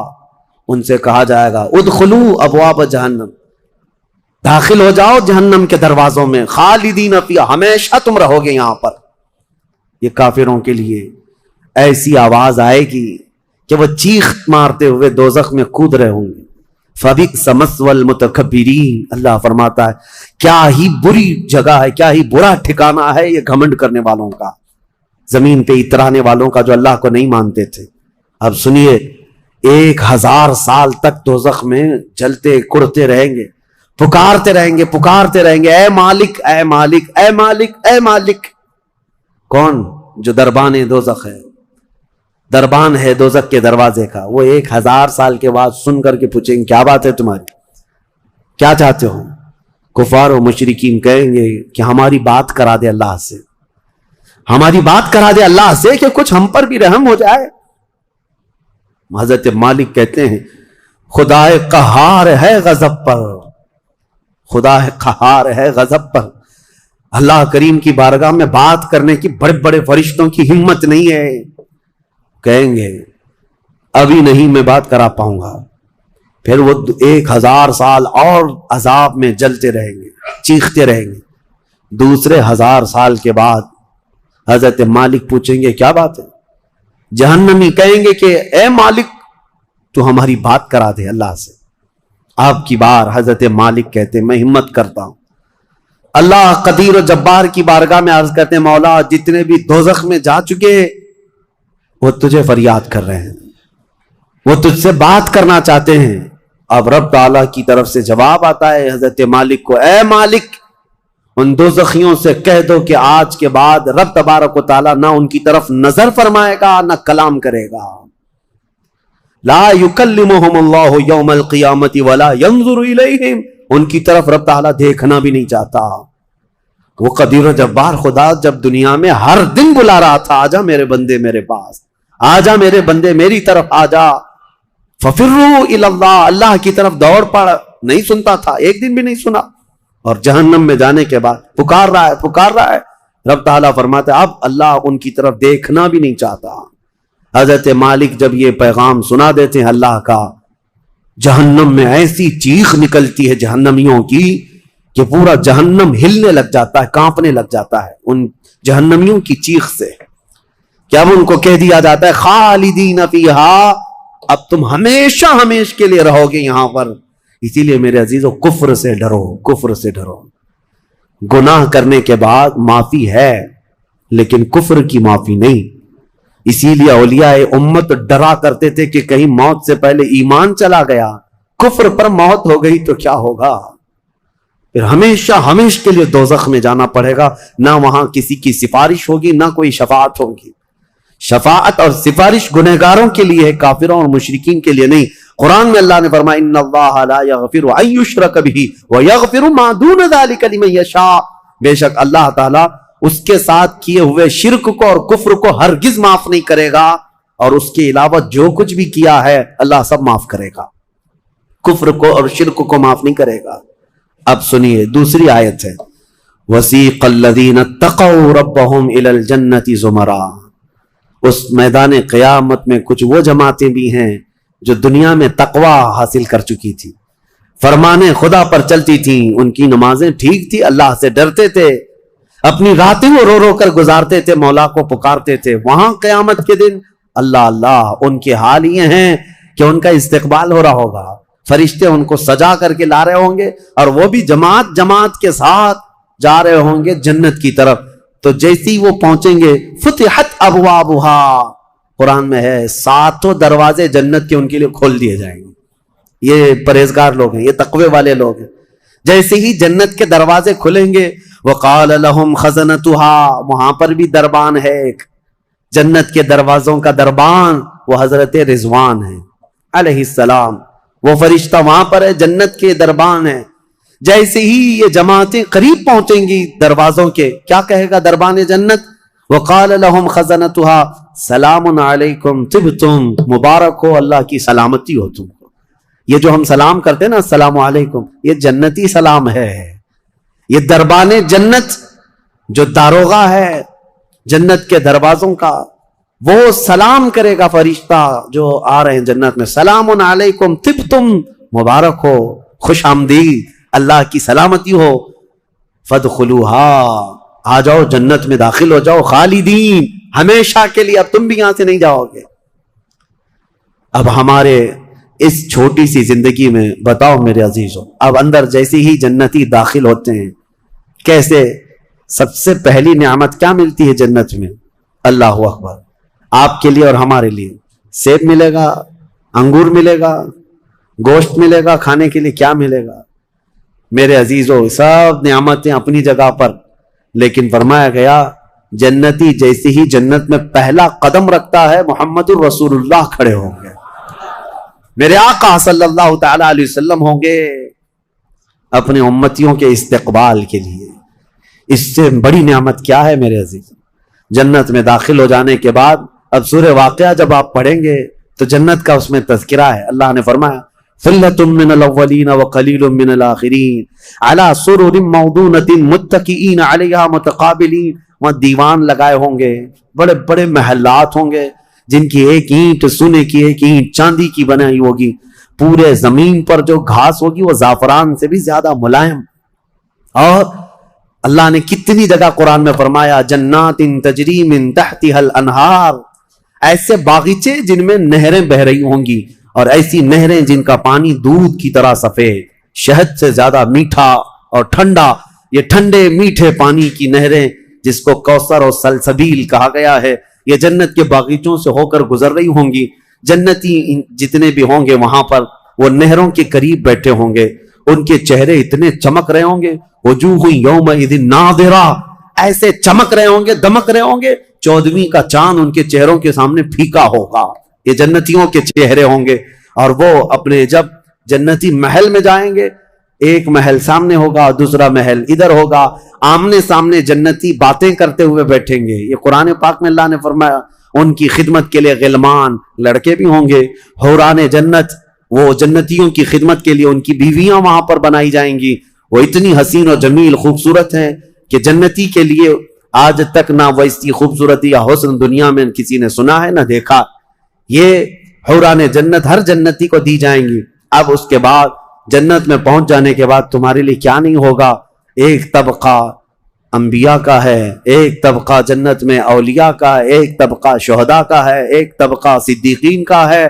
ان سے کہا جائے گا ادخلوا ابواب جہنم، داخل ہو جاؤ جہنم کے دروازوں میں، خالدین فیہا، ہمیشہ تم رہو گے یہاں پر۔ یہ کافروں کے لیے ایسی آواز آئے گی کہ وہ چیخ مارتے ہوئے دوزخ میں کود رہے ہوں گے۔ فبئس مثوى المتکبرین، اللہ فرماتا ہے کیا ہی بری جگہ ہے، کیا ہی برا ٹھکانہ ہے یہ گھمنڈ کرنے والوں کا، زمین پہ اترانے والوں کا جو اللہ کو نہیں مانتے تھے۔ اب سنیے 1000 سال تک دوزخ میں جلتے کڑتے رہیں گے، پکارتے رہیں گے اے مالک اے مالک اے مالک اے مالک۔ کون؟ جو دربان دوزخ ہے، دربان ہے دوزخ کے دروازے کا، وہ 1000 سال کے بعد سن کر کے پوچھیں گے کیا بات ہے تمہاری، کیا چاہتے ہو؟ کفار و مشرکین کہیں گے کہ ہماری بات کرا دے اللہ سے، ہماری بات کرا دے اللہ سے کہ کچھ ہم پر بھی رحم ہو جائے۔ حضرت مالک کہتے ہیں خدا قہار ہے غضب پر، خدا قہار ہے غضب پر، اللہ کریم کی بارگاہ میں بات کرنے کی بڑے بڑے فرشتوں کی ہمت نہیں ہے، کہیں گے ابھی نہیں میں بات کرا پاؤں گا، پھر وہ 1000 سال اور عذاب میں جلتے رہیں گے، چیختے رہیں گے۔ دوسرے 1000 سال کے بعد حضرت مالک پوچھیں گے کیا بات ہے؟ جہنمی کہیں گے کہ اے مالک تو ہماری بات کرا دے اللہ سے۔ آپ کی بار حضرت مالک کہتے میں ہمت کرتا ہوں، اللہ قدیر و جبار کی بارگاہ میں عرض کرتے ہیں مولا جتنے بھی دوزخ میں جا چکے وہ تجھے فریاد کر رہے ہیں، وہ تجھ سے بات کرنا چاہتے ہیں۔ اب رب تعالیٰ کی طرف سے جواب آتا ہے حضرت مالک کو، اے مالک ان دوزخیوں سے کہہ دو کہ آج کے بعد رب تبارک و تعالیٰ نہ ان کی طرف نظر فرمائے گا نہ کلام کرے گا، لا یکلمہم اللہ یوم القیامت ولا ینظر الیہم، ان کی طرف رب تعالیٰ دیکھنا بھی نہیں چاہتا۔ وہ قدیر و جبار خدا جب دنیا میں ہر دن بلا رہا تھا آجا میرے بندے میرے پاس، آجا میرے بندے میری طرف آجا، ففروا الی اللہ، اللہ کی طرف دوڑ پڑ، نہیں سنتا تھا، ایک دن بھی نہیں سنا، اور جہنم میں جانے کے بعد پکار رہا ہے۔ رب تعالیٰ فرماتا ہے اب اللہ ان کی طرف دیکھنا بھی نہیں چاہتا۔ حضرت مالک جب یہ پیغام سنا دیتے ہیں اللہ کا، جہنم میں ایسی چیخ نکلتی ہے جہنمیوں کی کہ پورا جہنم ہلنے لگ جاتا ہے، کانپنے لگ جاتا ہے ان جہنمیوں کی چیخ سے، کہ اب ان کو کہہ دیا جاتا ہے خالدین فیہا، اب تم ہمیشہ کے لیے رہو گے یہاں پر۔ اسی لیے میرے عزیزو کفر سے ڈرو، کفر سے ڈرو۔ گناہ کرنے کے بعد معافی ہے لیکن کفر کی معافی نہیں۔ اسی لیے اولیاء امت ڈرا کرتے تھے کہ کہیں موت سے پہلے ایمان چلا گیا، کفر پر موت ہو گئی تو کیا ہوگا، پھر ہمیشہ کے لیے دوزخ میں جانا پڑے گا، نہ وہاں کسی کی سفارش ہوگی نہ کوئی شفاعت ہوگی۔ شفاعت اور سفارش گنہگاروں کے لیے ہے، کافروں اور مشرکین کے لیے نہیں۔ قرآن میں اللہ نے فرمایا ان اللہ لا یغفر ان یشرک بہ ویغفر ما دون ذلک لمن یشاء، بے شک اللہ تعالیٰ اس کے ساتھ کیے ہوئے شرک کو اور کفر کو ہرگز معاف نہیں کرے گا، اور اس کے علاوہ جو کچھ بھی کیا ہے اللہ سب معاف کرے گا، کفر کو اور شرک کو معاف نہیں کرے گا۔ اب سنیے دوسری آیت ہے وَسِيقَ الَّذِينَ اتَّقَوْا رَبَّهُمْ إِلَى الْجَنَّةِ زُمَرًا، اس میدان قیامت میں کچھ وہ جماعتیں بھی ہیں جو دنیا میں تقوی حاصل کر چکی تھی، فرمانے خدا پر چلتی تھیں، ان کی نمازیں ٹھیک تھی، اللہ سے ڈرتے تھے، اپنی راتیں وہ رو رو کر گزارتے تھے، مولا کو پکارتے تھے۔ وہاں قیامت کے دن اللہ اللہ، ان کے حال یہ ہیں کہ ان کا استقبال ہو رہا ہوگا، فرشتے ان کو سجا کر کے لا رہے ہوں گے اور وہ بھی جماعت جماعت کے ساتھ جا رہے ہوں گے جنت کی طرف. تو جیسی وہ پہنچیں گے فتحت ابوابھا، قرآن میں ہے 7 دروازے جنت کے ان کے لیے کھول دیے جائیں گے. یہ پرہیزگار لوگ ہیں، یہ تقوی والے لوگ ہیں. جیسے ہی جنت کے دروازے کھلیں گے وقال لهم خزنتها، وہاں پر بھی دربان ہے ایک، جنت کے دروازوں کا دربان وہ حضرت رضوان ہے علیہ السلام. وہ فرشتہ وہاں پر ہے، جنت کے دربان ہے. جیسے ہی یہ جماعتیں قریب پہنچیں گی دروازوں کے، کیا کہے گا دربان جنت؟ وقال لهم خزنتها سلام علیکم طبتم، مبارک ہو، اللہ کی سلامتی ہو تم کو. یہ جو ہم سلام کرتے ہیں نا السلام علیکم، یہ جنتی سلام ہے. یہ دربان جنت جو داروغہ ہے جنت کے دروازوں کا، وہ سلام کرے گا فرشتہ جو آ رہے ہیں جنت میں، سلام علیکم طبتم، مبارک ہو، خوش آمدید، اللہ کی سلامتی ہو. فادخلوها، آ جاؤ جنت میں داخل ہو جاؤ، خالدین، ہمیشہ کے لیے، اب تم بھی یہاں سے نہیں جاؤ گے. اب ہمارے اس چھوٹی سی زندگی میں بتاؤ میرے عزیزوں، اب اندر جیسے ہی جنتی داخل ہوتے ہیں کیسے، سب سے پہلی نعمت کیا ملتی ہے جنت میں؟ اللہ اکبر. آپ کے لیے اور ہمارے لیے سیب ملے گا، انگور ملے گا، گوشت ملے گا، کھانے کے لیے کیا ملے گا؟ میرے عزیزوں سب نعمتیں اپنی جگہ پر، لیکن فرمایا گیا جنتی جیسے ہی جنت میں پہلا قدم رکھتا ہے محمد الرسول اللہ کھڑے ہوں گے، میرے آقا صلی اللہ تعالی علیہ وسلم ہوں گے اپنے امتیوں کے استقبال کے لیے. اس سے بڑی نعمت کیا ہے میرے عزیز؟ جنت میں داخل ہو جانے کے بعد اب سورہ واقعہ جب آپ پڑھیں گے تو جنت کا اس میں تذکرہ ہے. اللہ نے فرمایا ثلۃ من الاولین وقلیل من الآخرین علی سرر موضونۃ متکئین علیہا متقابلین. وہاں دیوان لگائے ہوں گے، بڑے بڑے محلات ہوں گے جن کی ایک اینٹ سونے کی، ایک اینٹ چاندی کی بنائی ہوگی. پورے زمین پر جو گھاس ہوگی وہ زعفران سے بھی زیادہ ملائم. اور اللہ نے کتنی جگہ قرآن میں فرمایا جنات تجری من تحتها الانہار، ایسے باغیچے جن میں نہریں بہ رہی ہوں گی، اور ایسی نہریں جن کا پانی دودھ کی طرح سفید، شہد سے زیادہ میٹھا اور ٹھنڈا. یہ ٹھنڈے میٹھے پانی کی نہریں جس کو کوثر اور سلسبیل کہا گیا ہے، یہ جنت کے باغیچوں سے ہو کر گزر رہی ہوں گی. جنتی جتنے بھی ہوں گے وہاں پر وہ نہروں کے قریب بیٹھے ہوں گے، ان کے چہرے اتنے چمک رہے ہوں گے، وجوہ یومئذ ناظرہ، ایسے چمک رہے ہوں گے، دمک رہے ہوں گے، 14ویں کا چاند ان کے چہروں کے سامنے پھیکا ہوگا. یہ جنتیوں کے چہرے ہوں گے. اور وہ اپنے جب جنتی محل میں جائیں گے، ایک محل سامنے ہوگا، دوسرا محل ادھر ہوگا، آمنے سامنے جنتی باتیں کرتے ہوئے بیٹھیں گے. یہ قرآن پاک میں اللہ نے فرمایا ان کی خدمت کے لیے غلمان، لڑکے بھی ہوں گے. حوران جنت، وہ جنتیوں کی خدمت کے لیے ان کی بیویاں وہاں پر بنائی جائیں گی. وہ اتنی حسین و جمیل خوبصورت ہیں کہ جنتی کے لیے آج تک نہ ویسی خوبصورتی یا حسن دنیا میں کسی نے سنا ہے نہ دیکھا. یہ حوران جنت ہر جنتی کو دی جائیں گی. اب اس کے بعد جنت میں پہنچ جانے کے بعد تمہارے لیے کیا نہیں ہوگا؟ ایک طبقہ انبیاء کا ہے، ایک طبقہ جنت میں اولیاء کا ہے، ایک طبقہ شہداء کا ہے، ایک طبقہ صدیقین کا ہے.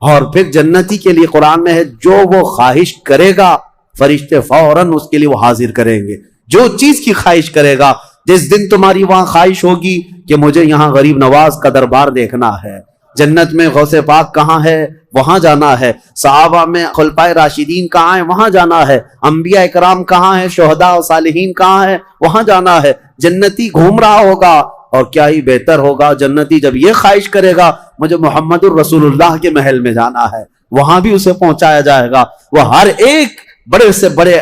اور پھر جنتی کے لیے قرآن میں ہے جو وہ خواہش کرے گا فرشتے فوراً اس کے لیے وہ حاضر کریں گے. جو چیز کی خواہش کرے گا، جس دن تمہاری وہاں خواہش ہوگی کہ مجھے یہاں غریب نواز کا دربار دیکھنا ہے، جنت میں غوث پاک کہاں ہے وہاں جانا ہے، صحابہ میں خلفائے راشدین کہاں ہیں وہاں جانا ہے، انبیاء اکرام کہاں ہیں، شہداء و صالحین کہاں ہیں وہاں جانا ہے. جنتی گھوم رہا ہوگا. اور کیا ہی بہتر ہوگا جنتی جب یہ خواہش کرے گا مجھے محمد الرسول اللہ کے محل میں جانا ہے، وہاں بھی اسے پہنچایا جائے گا. وہ ہر ایک بڑے سے بڑے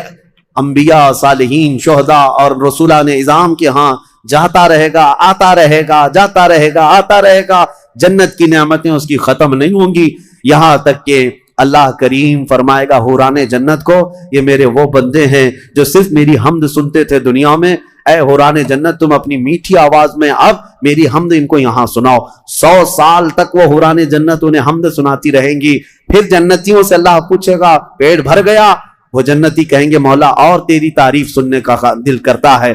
انبیاء، صالحین، شہداء اور رسولان اعظام کے ہاں جاتا رہے گا، آتا رہے گا، جاتا رہے گا، آتا رہے گا. جنت کی نعمتیں اس کی ختم نہیں ہوں گی، یہاں تک کہ اللہ کریم فرمائے گا حوران جنت کو یہ میرے وہ بندے ہیں جو صرف میری حمد سنتے تھے دنیا میں. اے حوران جنت تم اپنی میٹھی آواز میں اب میری حمد ان کو یہاں سناؤ. 100 سال تک وہ حوران جنت انہیں حمد سناتی رہیں گی. پھر جنتیوں سے اللہ پوچھے گا پیٹ بھر گیا؟ وہ جنتی کہیں گے مولا اور تیری تعریف سننے کا دل کرتا ہے.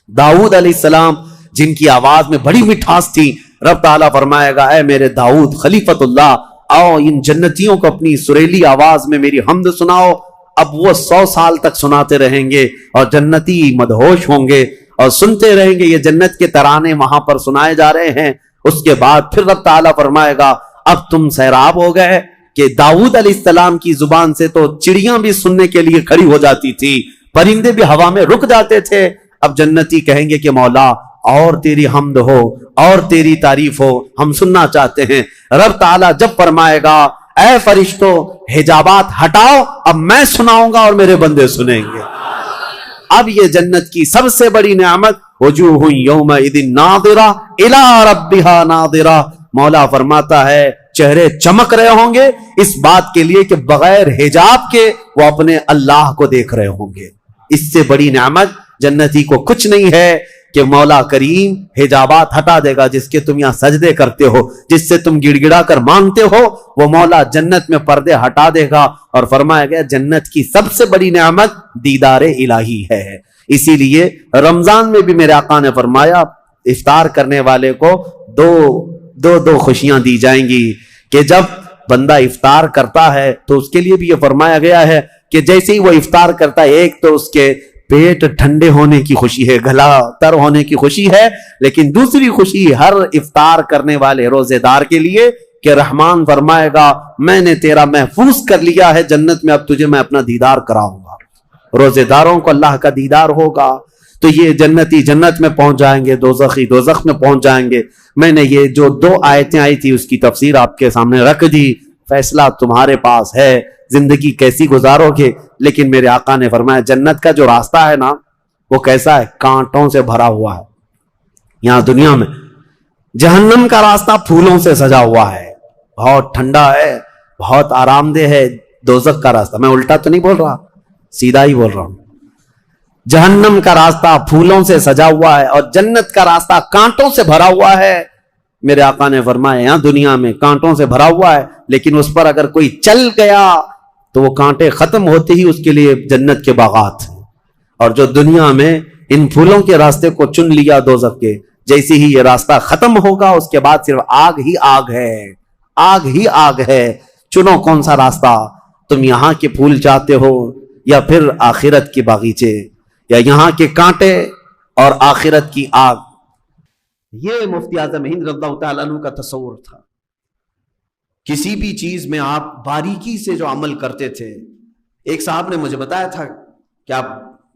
داؤد علیہ السلام جن کی آواز میں بڑی مٹھاس تھی، رب تعالیٰ فرمائے گا اے میرے داؤد خلیفت اللہ، آؤ ان جنتیوں کو اپنی سریلی آواز میں میری حمد سناؤ۔ اب وہ 100 سال تک سناتے رہیں گے اور جنتی مدہوش ہوں گے اور سنتے رہیں گے، یہ جنت کے ترانے وہاں پر سنائے جا رہے ہیں۔ اس کے بعد پھر رب تعالیٰ فرمائے گا اب تم سیراب ہو گئے کہ داؤد علیہ السلام کی زبان سے تو چڑیاں بھی سننے کے لیے کھڑی ہو جاتی تھی، پرندے بھی ہوا میں رک جاتے تھے۔ اب جنتی کہیں گے کہ مولا اور تیری حمد ہو اور تیری تعریف ہو، ہم سننا چاہتے ہیں۔ رب تعالیٰ جب فرمائے گا اے فرشتوں حجابات ہٹاؤ، اب میں سناؤں گا اور میرے بندے سنیں گے۔ اب یہ جنت کی سب سے بڑی نعمت وجوہ یومئذ ناظرہ الی ربہا ناظرہ، مولا فرماتا ہے چہرے چمک رہے ہوں گے اس بات کے لیے کہ بغیر حجاب کے وہ اپنے اللہ کو دیکھ رہے ہوں گے۔ اس سے بڑی نعمت جنتی کو کچھ نہیں ہے کہ مولا کریم حجابات ہٹا دے گا، جس کے تم یہاں سجدے کرتے ہو، جس سے تم گڑ گڑا کر مانگتے ہو، وہ مولا جنت میں پردے ہٹا دے گا۔ اور فرمایا گیا جنت کی سب سے بڑی نعمت دیدار الہی ہے۔ اسی لیے رمضان میں بھی میرے آقا نے فرمایا افطار کرنے والے کو دو خوشیاں دی جائیں گی کہ جب بندہ افطار کرتا ہے تو اس کے لیے بھی یہ فرمایا گیا ہے کہ جیسے ہی وہ افطار کرتا ہے، ایک تو اس کے پیٹ ٹھنڈے ہونے کی خوشی ہے، گلا تر ہونے کی خوشی ہے، لیکن دوسری خوشی ہر افطار کرنے والے روزے دار کے لیے کہ رحمان فرمائے گا میں نے تیرا محفوظ کر لیا ہے جنت میں، اب تجھے میں اپنا دیدار کراؤں گا۔ روزے داروں کو اللہ کا دیدار ہوگا تو یہ جنتی جنت میں پہنچ جائیں گے، دوزخی دوزخ میں پہنچ جائیں گے۔ میں نے یہ جو 2 آیتیں آئی تھی اس کی تفسیر آپ کے سامنے رکھ دی، فیصلہ تمہارے پاس ہے زندگی کیسی گزارو گے۔ لیکن میرے آقا نے فرمایا جنت کا جو راستہ ہے نا وہ کیسا ہے، کانٹوں سے بھرا ہوا ہے۔ یہاں دنیا میں جہنم کا راستہ پھولوں سے سجا ہوا ہے، بہت ٹھنڈا ہے، بہت آرام دہ ہے۔ دوزخ کا راستہ، میں الٹا تو نہیں بول رہا، سیدھا ہی بول رہا ہوں، جہنم کا راستہ پھولوں سے سجا ہوا ہے اور جنت کا راستہ کانٹوں سے بھرا ہوا ہے۔ میرے آقا نے فرمایا یہاں دنیا میں کانٹوں سے بھرا ہوا ہے، لیکن اس پر اگر کوئی چل گیا تو وہ کانٹے ختم ہوتے ہی اس کے لیے جنت کے باغات ہیں۔ اور جو دنیا میں ان پھولوں کے راستے کو چن لیا دوزخ کے، جیسے ہی یہ راستہ ختم ہوگا اس کے بعد صرف آگ ہی آگ ہے، آگ ہی آگ ہے۔ چنو کون سا راستہ، تم یہاں کے پھول چاہتے ہو یا پھر آخرت کے باغیچے، یا یہاں کے کانٹے اور آخرت کی آگ۔ یہ مفتی اعظم ہند رضی اللہ تعالیٰ عنہ کا تصور تھا۔ کسی بھی چیز میں آپ باریکی سے جو عمل کرتے تھے، ایک صاحب نے مجھے بتایا تھا کہ آپ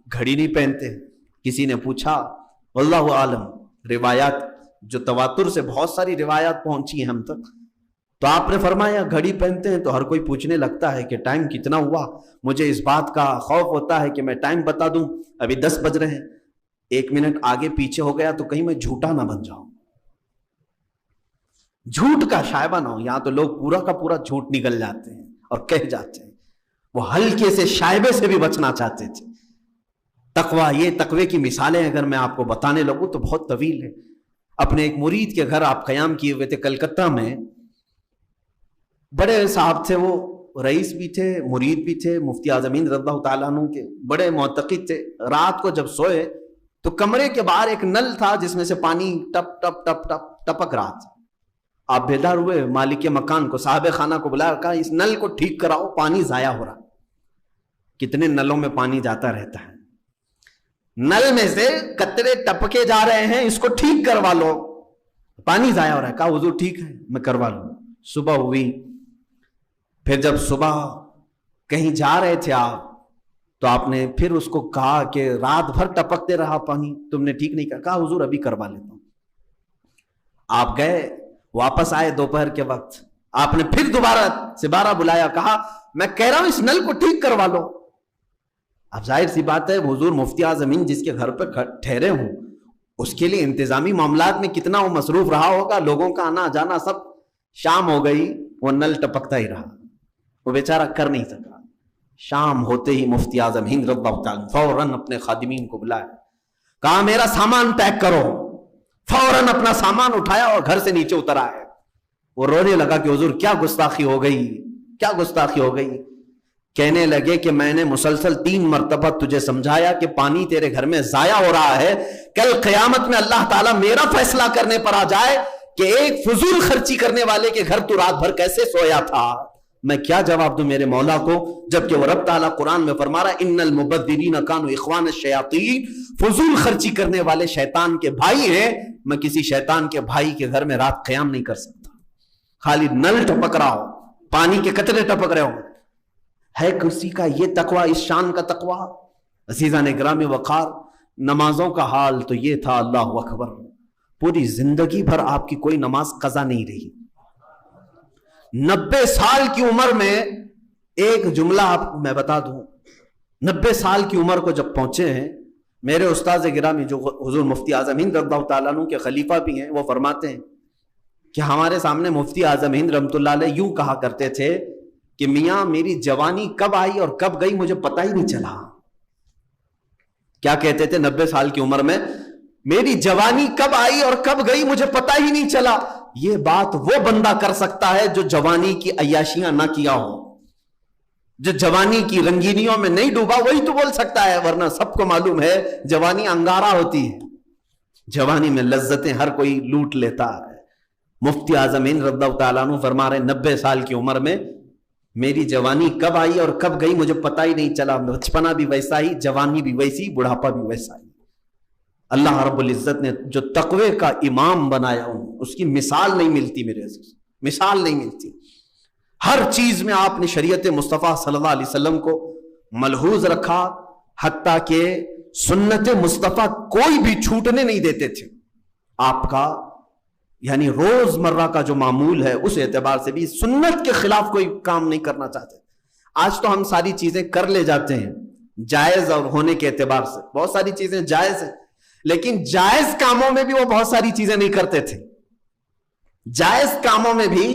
گھڑی نہیں پہنتے، کسی نے پوچھا، واللہ عالم، روایات جو تواتر سے بہت ساری روایات پہنچی ہیں ہم تک، تو آپ نے فرمایا گھڑی پہنتے ہیں تو ہر کوئی پوچھنے لگتا ہے کہ ٹائم کتنا ہوا، مجھے اس بات کا خوف ہوتا ہے کہ میں ٹائم بتا دوں ابھی 10 بج رہے ہیں، 1 منٹ آگے پیچھے ہو گیا تو کہیں میں جھوٹا نہ بن جاؤں، جھوٹ کا شائبہ نہ ہو۔ یہاں تو لوگ پورا کا پورا جھوٹ نکل جاتے ہیں اور کہہ جاتے ہیں، وہ ہلکے سے شائبے سے بھی بچنا چاہتے تھے۔ تقویٰ، یہ تقوی کی مثالیں اگر میں آپ کو بتانے لگوں تو بہت طویل ہے۔ اپنے ایک مرید کے گھر آپ قیام کیے ہوئے تھے کلکتہ میں، بڑے صاحب تھے، وہ رئیس بھی تھے، مرید بھی تھے، مفتی اعظم ہند رضی اللہ تعالیٰ عنہ کے بڑے معتقد تھے۔ رات کو جب سوئے تو کمرے کے باہر ایک نل تھا جس میں سے پانی ٹپ ٹپ ٹپ ٹپ ٹپک رہا تھا۔ آپ بیدار ہوئے، مالک مکان کو، صاحب خانہ کو بلایا، کہا اس نل کو ٹھیک کراؤ، پانی ضائع ہو رہا۔ کتنے نلوں میں پانی جاتا رہتا ہے، نل میں سے قطرے ٹپکے جا رہے ہیں، اس کو ٹھیک کروا لو، پانی ضائع ہو رہا ہے۔ کہا حضور ٹھیک ہے میں کروا لوں۔ صبح ہوئی، پھر جب صبح کہیں جا رہے تھے آپ تو آپ نے پھر اس کو کہا کہ رات بھر ٹپکتے رہا پانی، تم نے ٹھیک نہیں کہا۔ کہا حضور ابھی کروا لیتا ہوں۔ آپ گئے، واپس آئے دوپہر کے وقت، آپ نے پھر دوبارہ بلایا، کہا میں کہہ رہا ہوں اس نل کو ٹھیک کروا لو۔ اب ظاہر سی بات ہے حضور مفتی اعظم ہند جس کے گھر پہ ٹھہرے ہوں اس کے لیے انتظامی معاملات میں کتنا وہ مصروف رہا ہوگا، لوگوں کا آنا جانا سب۔ شام ہو گئی، وہ نل ٹپکتا ہی رہا، وہ بیچارہ کر نہیں سکا۔ شام ہوتے ہی مفتی اعظم ہند رضی اللہ تعالیٰ فوراً اپنے خادمین کو بلایا، کہا میرا سامان پیک کرو۔ فوراً اپنا سامان اٹھایا اور گھر سے نیچے اتر آئے۔ وہ رونے لگا کہ حضور کیا گستاخی ہو گئی، کیا گستاخی ہو گئی۔ کہنے لگے کہ میں نے مسلسل 3 مرتبہ تجھے سمجھایا کہ پانی تیرے گھر میں ضائع ہو رہا ہے، کل قیامت میں اللہ تعالیٰ میرا فیصلہ کرنے پر آ جائے کہ ایک فضول خرچی کرنے والے کے گھر تو رات بھر کیسے سویا تھا؟ میں کیا جواب دوں میرے مولا کو، جبکہ وہ رب تعالیٰ قرآن میں فرما رہا ہے ان المبذرین کانوا اخوان الشیاطین، فضول خرچی کرنے والے شیطان کے بھائی ہیں۔ میں کسی شیطان کے بھائی کے گھر میں رات قیام نہیں کر سکتا، خالی نل ٹپک رہا ہو، پانی کے قطرے ٹپک رہے ہو۔ ہے کسی کا یہ تقوی، اس شان کا تقوی؟ عزیزان گرامی وقار، نمازوں کا حال تو یہ تھا، اللہ اکبر، پوری زندگی بھر آپ کی کوئی نماز قضا نہیں رہی۔ 90 سال کی عمر میں ایک جملہ آپ کو میں بتا دوں، 90 سال کی عمر کو جب پہنچے ہیں، میرے استاذ گرامی جو حضور مفتی اعظم ہند رضی اللہ تعالیٰ عنہ کے خلیفہ بھی ہیں، وہ فرماتے ہیں کہ ہمارے سامنے مفتی اعظم ہند رحمۃ اللہ علیہ یوں کہا کرتے تھے کہ میاں میری جوانی کب آئی اور کب گئی مجھے پتہ ہی نہیں چلا۔ کیا کہتے تھے 90 سال کی عمر میں؟ میری جوانی کب آئی اور کب گئی مجھے پتہ ہی نہیں چلا۔ یہ بات وہ بندہ کر سکتا ہے جو جوانی کی عیاشیاں نہ کیا ہو، جو جوانی کی رنگینیوں میں نہیں ڈوبا، وہی تو بول سکتا ہے، ورنہ سب کو معلوم ہے جوانی انگارہ ہوتی ہے، جوانی میں لذتیں ہر کوئی لوٹ لیتا ہے۔ مفتی اعظم ہند رضی اللہ تعالیٰ عنہ فرما رہے 90 سال کی عمر میں میری جوانی کب آئی اور کب گئی مجھے پتہ ہی نہیں چلا، بچپنا بھی ویسا ہی، جوانی بھی ویسی، بڑھاپا بھی ویسا ہی۔ اللہ رب العزت نے جو تقوی کا امام بنایا اس کی مثال نہیں ملتی میرے عزیز، مثال نہیں ملتی۔ ہر چیز میں آپ نے شریعت مصطفیٰ صلی اللہ علیہ وسلم کو ملحوظ رکھا، حتیٰ کہ سنت مصطفیٰ کوئی بھی چھوٹنے نہیں دیتے تھے۔ آپ کا یعنی روز مرہ کا جو معمول ہے اس اعتبار سے بھی سنت کے خلاف کوئی کام نہیں کرنا چاہتے۔ آج تو ہم ساری چیزیں کر لے جاتے ہیں جائز اور ہونے کے اعتبار سے، بہت ساری چیزیں جائز ہیں، لیکن جائز کاموں میں بھی وہ بہت ساری چیزیں نہیں کرتے تھے۔ جائز کاموں میں بھی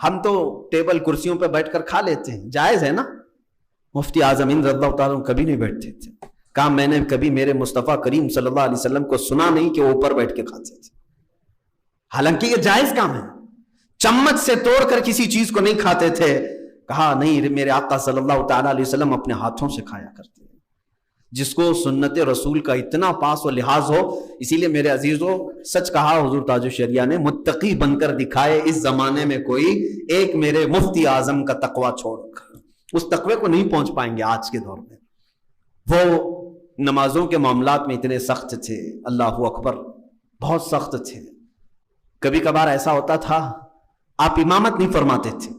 ہم تو ٹیبل کرسیوں پہ بیٹھ کر کھا لیتے ہیں، جائز ہے نا۔ مفتی اعظم ہند رضی اللہ تعالیٰ عنہ کبھی نہیں بیٹھتے تھے، کہا میں نے کبھی میرے مصطفیٰ کریم صلی اللہ علیہ وسلم کو سنا نہیں کہ وہ اوپر بیٹھ کے کھاتے تھے، حالانکہ یہ جائز کام ہے۔ چمچ سے توڑ کر کسی چیز کو نہیں کھاتے تھے، کہا نہیں میرے آقا صلی اللہ تعالیٰ علیہ وسلم اپنے ہاتھوں سے کھایا کرتے ہیں۔ جس کو سنت رسول کا اتنا پاس و لحاظ ہو، اسی لیے میرے عزیزو سچ کہا حضور تاج الشریعہ نے، متقی بن کر دکھائے اس زمانے میں کوئی ایک میرے مفتی اعظم کا تقوی چھوڑ کر۔ اس تقوی کو نہیں پہنچ پائیں گے آج کے دور میں۔ وہ نمازوں کے معاملات میں اتنے سخت تھے، اللہ اکبر، بہت سخت تھے۔ کبھی کبھار ایسا ہوتا تھا آپ امامت نہیں فرماتے تھے،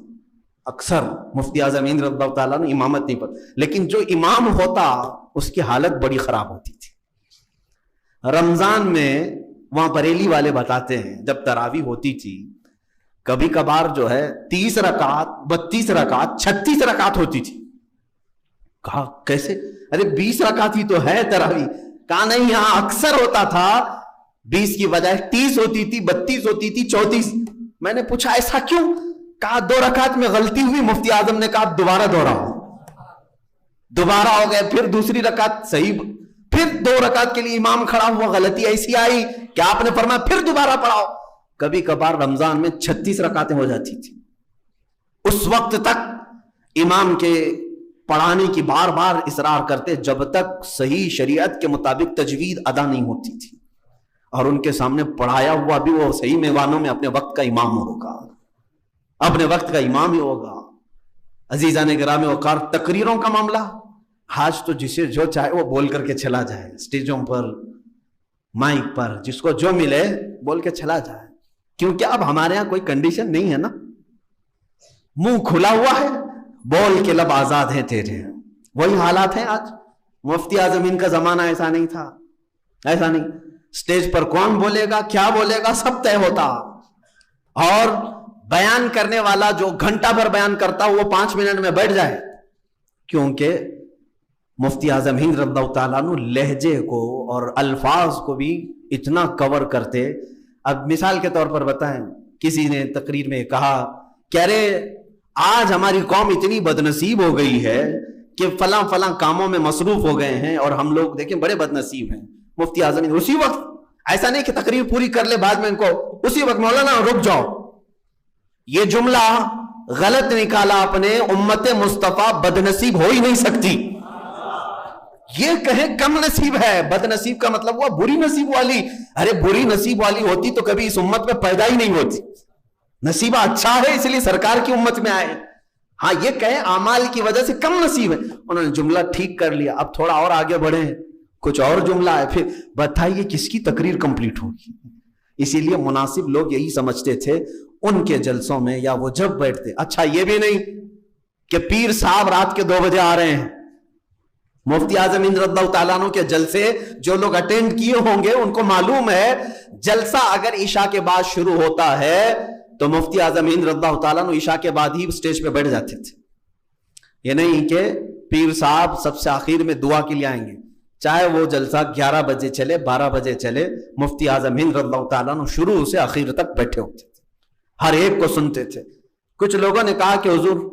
اکثر مفتی اعظم ہند رضی اللہ تعالیٰ نے امامت نہیں فرماتے، لیکن جو امام ہوتا اس کی حالت بڑی خراب ہوتی تھی۔ رمضان میں وہاں بریلی والے بتاتے ہیں جب تراویح ہوتی تھی کبھی کبھار جو ہے 30 رکعت 32 رکعت 36 رکعت ہوتی تھی۔ کہا کیسے؟ ارے 20 رکعت ہی تو ہے تراویح۔ کہا نہیں، یہاں اکثر ہوتا تھا 20 کی بجائے 30 ہوتی تھی، 32 ہوتی تھی، 34۔ میں نے پوچھا ایسا کیوں؟ کہا 2 رکعت میں غلطی ہوئی، مفتی اعظم نے کہا دوبارہ دوہراؤ۔ دوبارہ ہو گئے، پھر دوسری رکعت صحیح، پھر 2 رکعت کے لیے امام کھڑا ہوا، غلطی ایسی آئی کہ آپ نے فرمایا پھر دوبارہ پڑھاؤ۔ کبھی کبھار رمضان میں 36 رکعتیں ہو جاتی تھی۔ اس وقت تک امام کے پڑھانے کی بار بار اصرار کرتے جب تک صحیح شریعت کے مطابق تجوید ادا نہیں ہوتی تھی، اور ان کے سامنے پڑھایا ہوا بھی وہ صحیح میوانوں میں اپنے وقت کا امام ہوگا، اپنے وقت کا امام ہی ہوگا۔ عزیزان گرامی وقار، تقریروں کا معاملہ آج تو جسے جو چاہے وہ بول کر کے چلا جائے، اسٹیجوں پر، مائک پر، جس کو جو ملے بول کے چلا جائے، کیونکہ اب ہمارے ہاں کوئی کنڈیشن نہیں ہے نا، منہ کھلا ہوا ہے، بول کے لب آزاد ہیں تیرے۔ وہی حالات ہیں آج۔ مفتی اعظم ان کا زمانہ ایسا نہیں تھا، ایسا نہیں۔ اسٹیج پر کون بولے گا، کیا بولے گا، سب طے ہوتا، اور بیان کرنے والا جو گھنٹہ بھر بیان کرتا وہ 5 منٹ میں بیٹھ جائے، کیونکہ مفتی اعظم ہند رضی اللہ تعالیٰ عنہ لہجے کو اور الفاظ کو بھی اتنا کور کرتے۔ اب مثال کے طور پر بتائیں، کسی نے تقریر میں کہا کہ ارے آج ہماری قوم اتنی بدنصیب ہو گئی ہے کہ فلاں فلاں کاموں میں مصروف ہو گئے ہیں، اور ہم لوگ دیکھیں بڑے بدنصیب ہیں۔ مفتی اعظم اسی وقت، ایسا نہیں کہ تقریر پوری کر لے بعد میں ان کو، اسی وقت مولانا رک جاؤ، یہ جملہ غلط نکالا آپ نے، امت مصطفیٰ بدنصیب ہو ہی نہیں سکتی، یہ کہیں کم نصیب ہے، بد نصیب کا مطلب ہوا بری نصیب والی. ارے بری نصیب والی ہوتی تو کبھی اس امت میں پیدا ہی نہیں ہوتی. نصیبہ اچھا ہے اس لیے سرکار کی امت میں آئے. ہاں یہ کہیں اعمال کی وجہ سے کم نصیب ہے. انہوں نے جملہ ٹھیک کر لیا. اب تھوڑا اور آگے بڑھے ہیں، کچھ اور جملہ ہے، پھر بتائیے کس کی تقریر کمپلیٹ ہوگی. اسی لیے مناسب لوگ یہی سمجھتے تھے ان کے جلسوں میں، یا وہ جب بیٹھتے، اچھا یہ بھی نہیں کہ پیر صاحب رات کے 2 بجے آ رہے ہیں. مفتی اعظم ہند رضی اللہ تعالیٰ عنہ کے جلسے جو لوگ اٹینڈ کیے ہوں گے ان کو معلوم ہے جلسہ اگر عشاء کے بعد شروع ہوتا ہے تو مفتی اعظم ہند رضی اللہ تعالیٰ عنہ عشاء کے بعد ہی اسٹیج پہ بیٹھ جاتے تھے. یہ نہیں کہ پیر صاحب سب سے آخر میں دعا کے لیے آئیں گے، چاہے وہ جلسہ 11 بجے چلے 12 بجے چلے، مفتی اعظم ہند رضی اللہ تعالیٰ عنہ شروع سے آخر تک بیٹھے ہوتے تھے، ہر ایک کو سنتے تھے. کچھ لوگوں نے کہا کہ حضور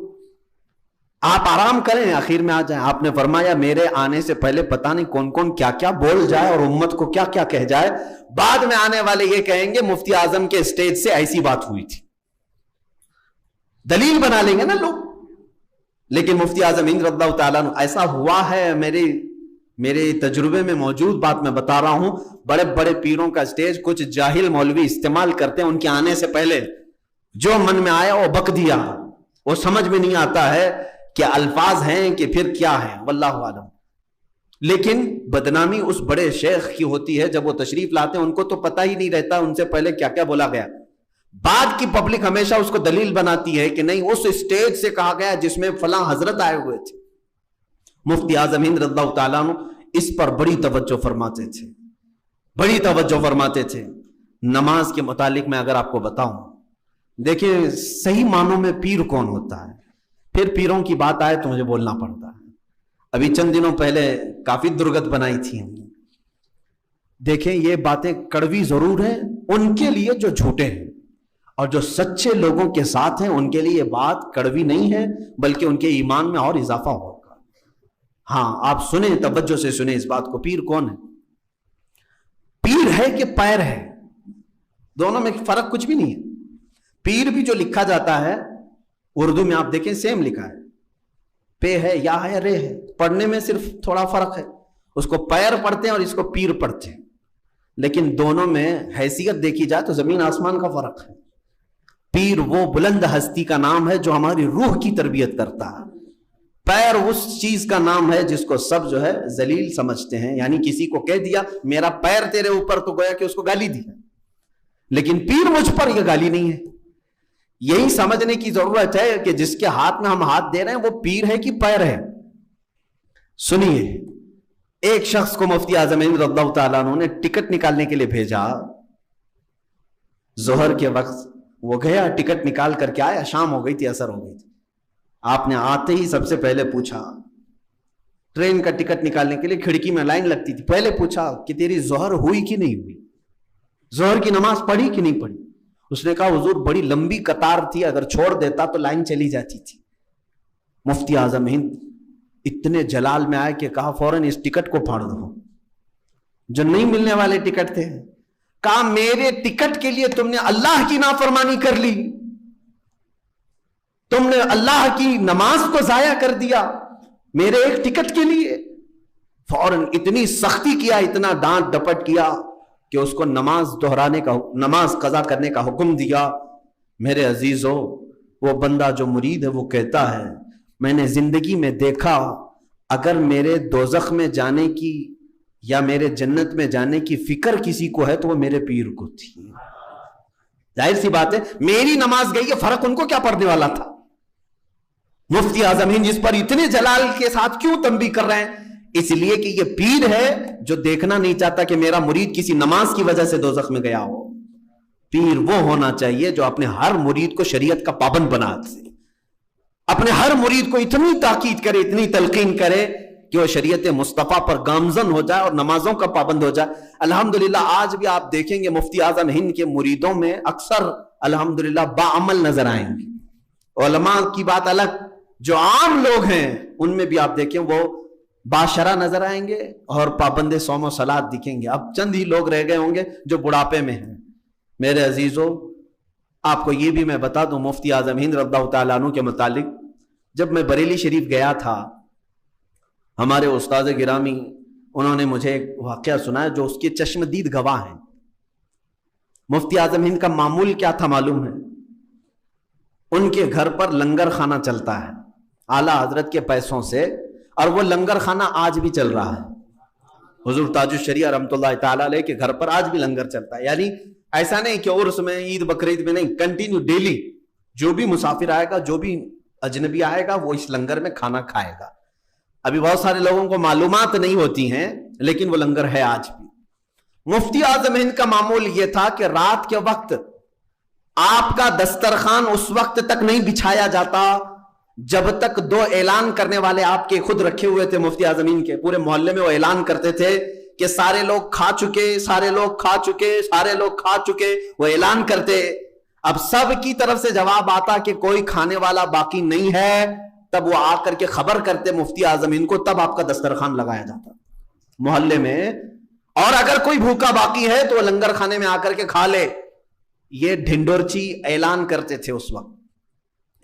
آپ آرام کریں آخر میں آ جائیں. آپ نے فرمایا میرے آنے سے پہلے پتہ نہیں کون کون کیا کیا بول جائے اور امت کو کیا کیا کہہ جائے، بعد میں آنے والے یہ کہیں گے مفتی اعظم کے اسٹیج سے ایسی بات ہوئی تھی. دلیل بنا لیں گے نا لوگ. لیکن مفتی اعظم ہند رضی اللہ تعالیٰ عنہ ایسا ہوا ہے، میرے تجربے میں موجود بات میں بتا رہا ہوں. بڑے بڑے پیروں کا اسٹیج کچھ جاہل مولوی استعمال کرتے ہیں، ان کے آنے سے پہلے جو من میں آیا وہ بک دیا. وہ سمجھ میں نہیں آتا ہے کہ الفاظ ہیں کہ پھر کیا ہے، واللہ عالم. لیکن بدنامی اس بڑے شیخ کی ہوتی ہے، جب وہ تشریف لاتے ہیں ان کو تو پتہ ہی نہیں رہتا ان سے پہلے کیا کیا بولا گیا. بعد کی پبلک ہمیشہ اس کو دلیل بناتی ہے کہ نہیں اس اسٹیج سے کہا گیا جس میں فلاں حضرت آئے ہوئے تھے. مفتی اعظم ہند رضی اللہ تعالیٰ عنہ اس پر بڑی توجہ فرماتے تھے، بڑی توجہ فرماتے تھے. نماز کے متعلق میں اگر آپ کو بتاؤں، دیکھیں صحیح معنوں میں پیر کون ہوتا ہے. پھر پیروں کی بات آئے تو مجھے بولنا پڑتا ہے. ابھی چند دنوں پہلے کافی درگت بنائی تھی. دیکھیں یہ باتیں کڑوی ضرور ہیں ان کے لیے جو جھوٹے ہیں، اور جو سچے لوگوں کے ساتھ ہیں ان کے لیے یہ بات کڑوی نہیں ہے بلکہ ان کے ایمان میں اور اضافہ ہوگا. ہاں آپ سنیں، توجہ سے سنیں اس بات کو. پیر کون ہے؟ پیر ہے کہ پیر ہے؟ دونوں میں فرق کچھ بھی نہیں ہے. پیر بھی جو لکھا جاتا ہے اردو میں آپ دیکھیں سیم لکھا ہے، پے ہے یا ہے رے ہے، پڑھنے میں صرف تھوڑا فرق ہے. اس کو پیر پڑھتے ہیں اور اس کو پیر پڑھتے ہیں، لیکن دونوں میں حیثیت دیکھی جائے تو زمین آسمان کا فرق ہے. پیر وہ بلند ہستی کا نام ہے جو ہماری روح کی تربیت کرتا ہے. پیر اس چیز کا نام ہے جس کو سب جو ہے ذلیل سمجھتے ہیں. یعنی کسی کو کہہ دیا میرا پیر تیرے اوپر تو گویا کہ اس کو گالی دی ہے، لیکن پیر مجھ پر یہ گالی نہیں ہے. یہی سمجھنے کی ضرورت ہے کہ جس کے ہاتھ میں ہم ہاتھ دے رہے ہیں وہ پیر ہے کہ پیر ہے. سنیے، ایک شخص کو مفتی اعظم ہند رضی اللہ تعالیٰ عنہ نے ٹکٹ نکالنے کے لیے بھیجا. ظہر کے وقت وہ گیا، ٹکٹ نکال کر کے آیا. شام ہو گئی تھی، عصر ہو گئی تھی. آپ نے آتے ہی سب سے پہلے پوچھا، ٹرین کا ٹکٹ نکالنے کے لیے کھڑکی میں لائن لگتی تھی، پہلے پوچھا کہ تیری ظہر ہوئی کہ نہیں ہوئی، ظہر کی نماز پڑھی کہ نہیں پڑھی. اس نے کہا حضور بڑی لمبی قطار تھی، اگر چھوڑ دیتا تو لائن چلی جاتی تھی. مفتی اعظم ہند اتنے جلال میں آئے کہ کہا فوراً اس ٹکٹ کو پھاڑ دو. جو نہیں ملنے والے ٹکٹ تھے، کہا میرے ٹکٹ کے لیے تم نے اللہ کی نافرمانی کر لی، تم نے اللہ کی نماز کو ضائع کر دیا میرے ایک ٹکٹ کے لیے. فوراً اتنی سختی کیا، اتنا ڈانٹ ڈپٹ کیا کہ اس کو نماز دہرانے کا، نماز قضا کرنے کا حکم دیا. میرے عزیزو، وہ بندہ جو مرید ہے وہ کہتا ہے میں نے زندگی میں دیکھا اگر میرے دوزخ میں جانے کی یا میرے جنت میں جانے کی فکر کسی کو ہے تو وہ میرے پیر کو تھی. ظاہر سی بات ہے میری نماز گئی ہے، فرق ان کو کیا پڑنے والا تھا. مفتی اعظم ہند جس پر اتنے جلال کے ساتھ کیوں تنبیہ کر رہے ہیں؟ اس لیے کہ یہ پیر ہے جو دیکھنا نہیں چاہتا کہ میرا مرید کسی نماز کی وجہ سے دوزخ میں گیا ہو. پیر وہ ہونا چاہیے جو اپنے ہر مرید کو شریعت کا پابند بنا دے، اپنے ہر مرید کو اتنی تاکید کرے، اتنی تلقین کرے کہ وہ شریعت مصطفیٰ پر گامزن ہو جائے اور نمازوں کا پابند ہو جائے. الحمدللہ آج بھی آپ دیکھیں گے مفتی اعظم ہند کے مریدوں میں اکثر الحمدللہ باعمل نظر آئیں گے. علماء کی بات الگ، جو عام لوگ ہیں ان میں بھی آپ دیکھیں وہ باشرہ نظر آئیں گے اور پابند صوم و صلات دکھیں گے. اب چند ہی لوگ رہ گئے ہوں گے جو بڑھاپے میں ہیں. میرے عزیزو، آپ کو یہ بھی میں بتا دوں مفتی اعظم ہند رضی اللہ تعالیٰ عنہ کے متعلق، جب میں بریلی شریف گیا تھا ہمارے استاد گرامی انہوں نے مجھے ایک واقعہ سنایا جو اس کے چشمدید گواہ ہیں. مفتی اعظم ہند کا معمول کیا تھا معلوم ہے؟ ان کے گھر پر لنگر خانہ چلتا ہے اعلیٰ حضرت کے پیسوں سے، اور وہ لنگر خانہ آج بھی چل رہا ہے. حضور تاج الشریعہ رحمۃ اللہ تعالی علیہ کے گھر پر آج بھی لنگر چلتا ہے. یعنی ایسا نہیں کہ عرس میں، عید بقرعید میں نہیں، کنٹینیو ڈیلی جو بھی مسافر آئے گا، جو بھی اجنبی آئے گا، وہ اس لنگر میں کھانا کھائے گا. ابھی بہت سارے لوگوں کو معلومات نہیں ہوتی ہیں، لیکن وہ لنگر ہے آج بھی. مفتی اعظم ہند کا معمول یہ تھا کہ رات کے وقت آپ کا دسترخوان اس وقت تک نہیں بچھایا جاتا جب تک دو اعلان کرنے والے آپ کے خود رکھے ہوئے تھے مفتی اعظم ہند کے. پورے محلے میں وہ اعلان کرتے تھے کہ سارے لوگ کھا چکے، سارے لوگ کھا چکے، سارے لوگ کھا چکے. وہ اعلان کرتے، اب سب کی طرف سے جواب آتا کہ کوئی کھانے والا باقی نہیں ہے. تب وہ آ کر کے خبر کرتے مفتی اعظم ہند کو، تب آپ کا دسترخوان لگایا جاتا محلے میں. اور اگر کوئی بھوکا باقی ہے تو وہ لنگر خانے میں آ کر کے کھا لے. یہ ڈھنڈورچی اعلان کرتے تھے اس وقت.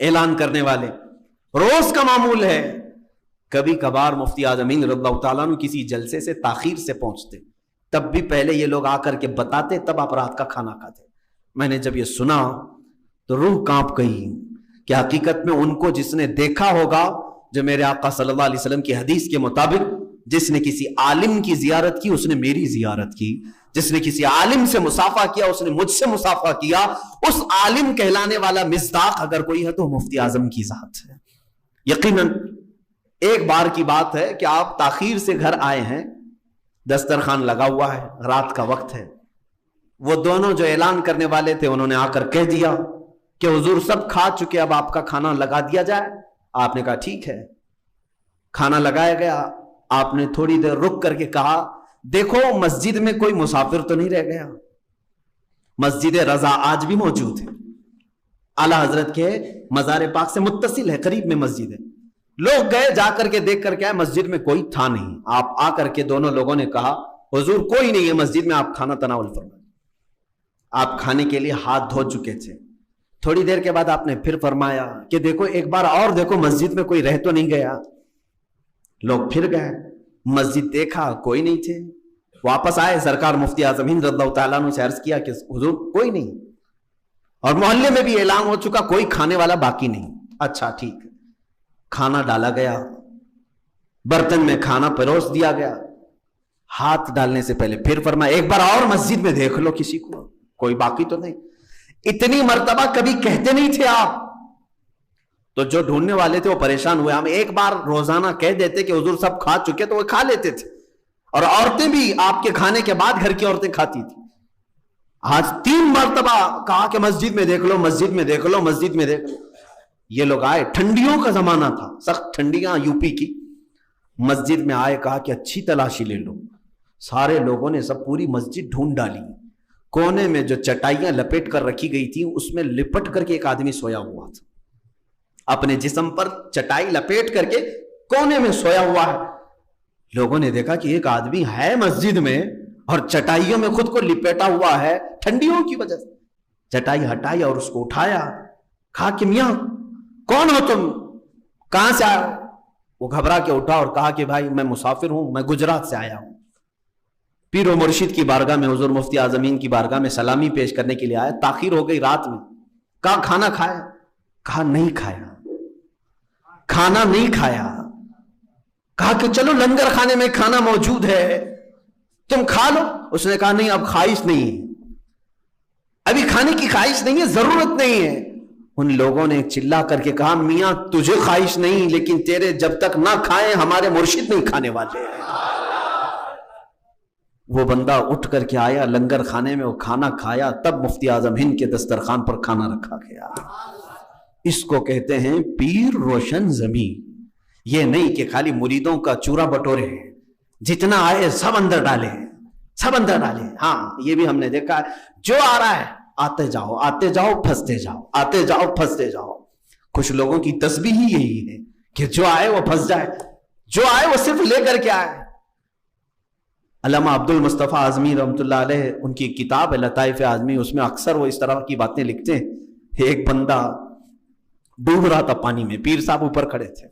اعلان کرنے والے روز کا معمول ہے. کبھی کبھار مفتی اعظم ہند رضی اللہ تعالیٰ عنہ کسی جلسے سے تاخیر سے پہنچتے، تب بھی پہلے یہ لوگ آ کر کے بتاتے، تب آپ رات کا کھانا کھاتے. میں نے جب یہ سنا تو روح کانپ گئی کہ حقیقت میں ان کو جس نے دیکھا ہوگا، جو میرے آقا صلی اللہ علیہ وسلم کی حدیث کے مطابق جس نے کسی عالم کی زیارت کی اس نے میری زیارت کی، جس نے کسی عالم سے مصافحہ کیا اس نے مجھ سے مصافحہ کیا. اس عالم کہلانے والا مصداق اگر کوئی ہے تو مفتی اعظم کی ذات ہے. یقیناً ایک بار کی بات ہے کہ آپ تاخیر سے گھر آئے ہیں، دسترخوان لگا ہوا ہے، رات کا وقت ہے. وہ دونوں جو اعلان کرنے والے تھے انہوں نے آ کر کہہ دیا کہ حضور سب کھا چکے، اب آپ کا کھانا لگا دیا جائے. آپ نے کہا ٹھیک ہے. کھانا لگایا گیا. آپ نے تھوڑی دیر رک کر کے کہا دیکھو مسجد میں کوئی مسافر تو نہیں رہ گیا، مسجد رضا آج بھی موجود ہے، اعلیٰ حضرت کے مزار پاک سے متصل ہے، قریب میں مسجد ہے. لوگ گئے، جا کر کے دیکھ کر کے آئے، مسجد میں کوئی تھا نہیں. آپ آ کر کے دونوں لوگوں نے کہا حضور کوئی نہیں ہے مسجد میں، آپ کھانا تناول فرمائیں. آپ کھانے کے لیے ہاتھ دھو چکے تھے. تھوڑی دیر کے بعد آپ نے پھر فرمایا کہ دیکھو ایک بار اور دیکھو مسجد میں کوئی رہ تو نہیں گیا. لوگ پھر گئے، مسجد دیکھا کوئی نہیں تھے. واپس آئے، سرکار مفتی اعظم ہند رضی اللہ تعالیٰ عنہ سے عرض کیا کہ حضور کوئی نہیں، اور محلے میں بھی اعلان ہو چکا کوئی کھانے والا باقی نہیں. اچھا ٹھیک ہے. کھانا ڈالا گیا، برتن میں کھانا پروس دیا گیا. ہاتھ ڈالنے سے پہلے پھر فرمایا ایک بار اور مسجد میں دیکھ لو کسی کو، کوئی باقی تو نہیں. اتنی مرتبہ کبھی کہتے نہیں تھے آپ، تو جو ڈھونڈنے والے تھے وہ پریشان ہوئے. ہم ایک بار روزانہ کہہ دیتے کہ حضور سب کھا چکے تو وہ کھا لیتے تھے، اور عورتیں بھی آپ کے کھانے کے بعد گھر کی عورتیں کھاتی تھی. آج 3 مرتبہ کہا کہ مسجد میں دیکھ لو، مسجد میں دیکھ لو، مسجد میں دیکھ لو. یہ لوگ آئے، ٹھنڈیوں کا زمانہ تھا، سخت ٹھنڈیاں یو پی کی. مسجد میں آئے، کہا کہ اچھی تلاشی لے لو. سارے لوگوں نے سب پوری مسجد ڈھونڈ ڈالی. کونے میں جو چٹائیاں لپیٹ کر رکھی گئی تھی اس میں لپٹ کر کے ایک آدمی سویا ہوا تھا، اپنے جسم پر چٹائی لپیٹ کر کے کونے میں سویا ہوا ہے. لوگوں نے دیکھا کہ ایک آدمی ہے مسجد میں اور چٹائیوں میں خود کو لپیٹا ہوا ہے ٹھنڈیوں کی وجہ سے. چٹائی ہٹائی اور اس کو اٹھایا. کہا کہ میاں کون ہو تم، کہاں سے آئے ہو؟ وہ گھبرا کے اٹھا اور کہا کہ بھائی میں مسافر ہوں، میں گجرات سے آیا ہوں. پیر و مرشد کی بارگاہ میں، حضور مفتی اعظم ہند کی بارگاہ میں سلامی پیش کرنے کے لیے آیا. تاخیر ہو گئی رات میں. کہا کھانا کھایا؟ کہا نہیں کھایا، کھانا نہیں کھایا. کہا کہ چلو لنگر خانے میں کھانا موجود ہے، تم کھا لو. اس نے کہا نہیں اب خواہش نہیں ہے، ابھی کھانے کی خواہش نہیں ہے، ضرورت نہیں ہے. ان لوگوں نے چلا کر کے کہا میاں تجھے خواہش نہیں، لیکن تیرے جب تک نہ کھائیں ہمارے مرشد نہیں کھانے والے. وہ بندہ اٹھ کر کے آیا لنگر خانے میں، وہ کھانا کھایا. تب مفتی اعظم ہند کے دسترخوان پر کھانا رکھا گیا. اس کو کہتے ہیں پیر روشن زمین. یہ نہیں کہ خالی مریدوں کا چورا بٹورے ہیں، جتنا آئے سب اندر ڈالے، سب اندر ڈالے. ہاں یہ بھی ہم نے دیکھا ہے، جو آ رہا ہے آتے جاؤ، آتے جاؤ، پھنستے جاؤ، آتے جاؤ، پھنستے جاؤ. کچھ لوگوں کی تسبیح ہی یہی ہے کہ جو آئے وہ پھنس جائے، جو آئے وہ صرف لے کر کے آئے. علامہ عبد المصطفیٰ اعظمی رحمۃ اللہ علیہ، ان کی کتاب ہے لطائف اعظمی، اس میں اکثر وہ اس طرح کی باتیں لکھتے ہیں. ایک بندہ ڈوب رہا تھا پانی میں، پیر صاحب اوپر کھڑے تھے.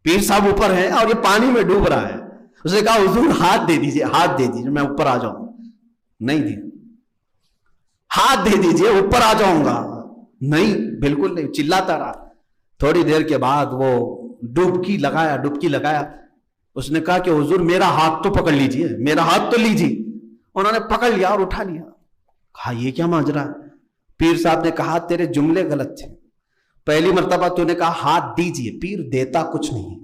پیر صاحب اوپر ہیں اور یہ پانی میں ڈوب رہا ہے. اس نے کہا حضور ہاتھ دے دیجئے, ہاتھ دے دیجئے, میں اوپر آ جاؤں. نہیں دیا. ہاتھ دے دیجئے اوپر آ جاؤں گا. نہیں, بالکل نہیں, چلاتا رہا. تھوڑی دیر کے بعد وہ ڈبکی لگایا. اس نے کہا کہ حضور میرا ہاتھ تو پکڑ لیجئے, میرا ہاتھ تو لیجئے. انہوں نے پکڑ لیا اور اٹھا لیا. کہا یہ کیا ماجرا ہے؟ پیر صاحب نے کہا تیرے جملے غلط تھے. پہلی مرتبہ تو نے کہا ہاتھ دیجئے, پیر دیتا کچھ نہیں,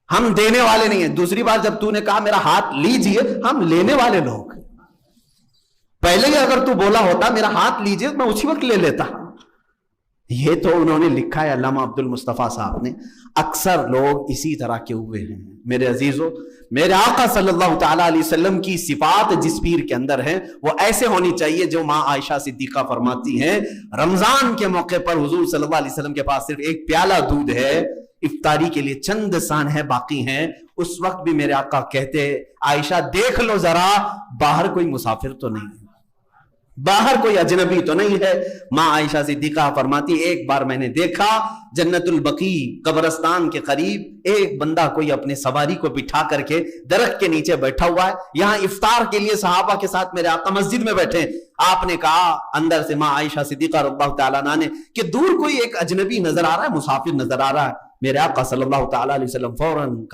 ہم دینے والے نہیں ہیں. دوسری بار جب تو نے کہا میرا ہاتھ لیجئے, ہم لینے والے لوگ. پہلے ہی اگر تو بولا ہوتا میرا ہاتھ لیجئے, میں اسی وقت لے لیتا. یہ تو انہوں نے لکھا ہے علامہ عبد المصطفیٰ صاحب نے. اکثر لوگ اسی طرح کے ہوئے ہیں. میرے عزیزو, میرے آقا صلی اللہ تعالیٰ علیہ وسلم کی صفات جس پیر کے اندر ہیں وہ ایسے ہونی چاہیے جو ماں عائشہ صدیقہ فرماتی ہیں رمضان کے موقع پر حضور صلی اللہ علیہ وسلم کے پاس صرف ایک پیالہ دودھ ہے, افطاری کے لیے چند سانحیں باقی ہیں. اس وقت بھی میرے آقا کہتے عائشہ دیکھ لو ذرا, باہر کوئی مسافر تو نہیں ہے, باہر کوئی اجنبی تو نہیں ہے. ماں عائشہ صدیقہ فرماتی ایک بار میں نے دیکھا جنت البقیع قبرستان کے قریب ایک بندہ کوئی اپنے سواری کو بٹھا کر کے درخت کے نیچے بیٹھا ہوا ہے. یہاں افطار کے لیے صحابہ کے ساتھ میرے آقا مسجد میں بیٹھے. آپ نے کہا اندر سے ماں عائشہ صدیقہ رضی اللہ تعالیٰ عنہا نے کہ دور کوئی ایک اجنبی نظر آ رہا ہے, مسافر نظر آ رہا ہے. میرے آقا صلی اللہ تعالیٰ علیہ وسلم فوراً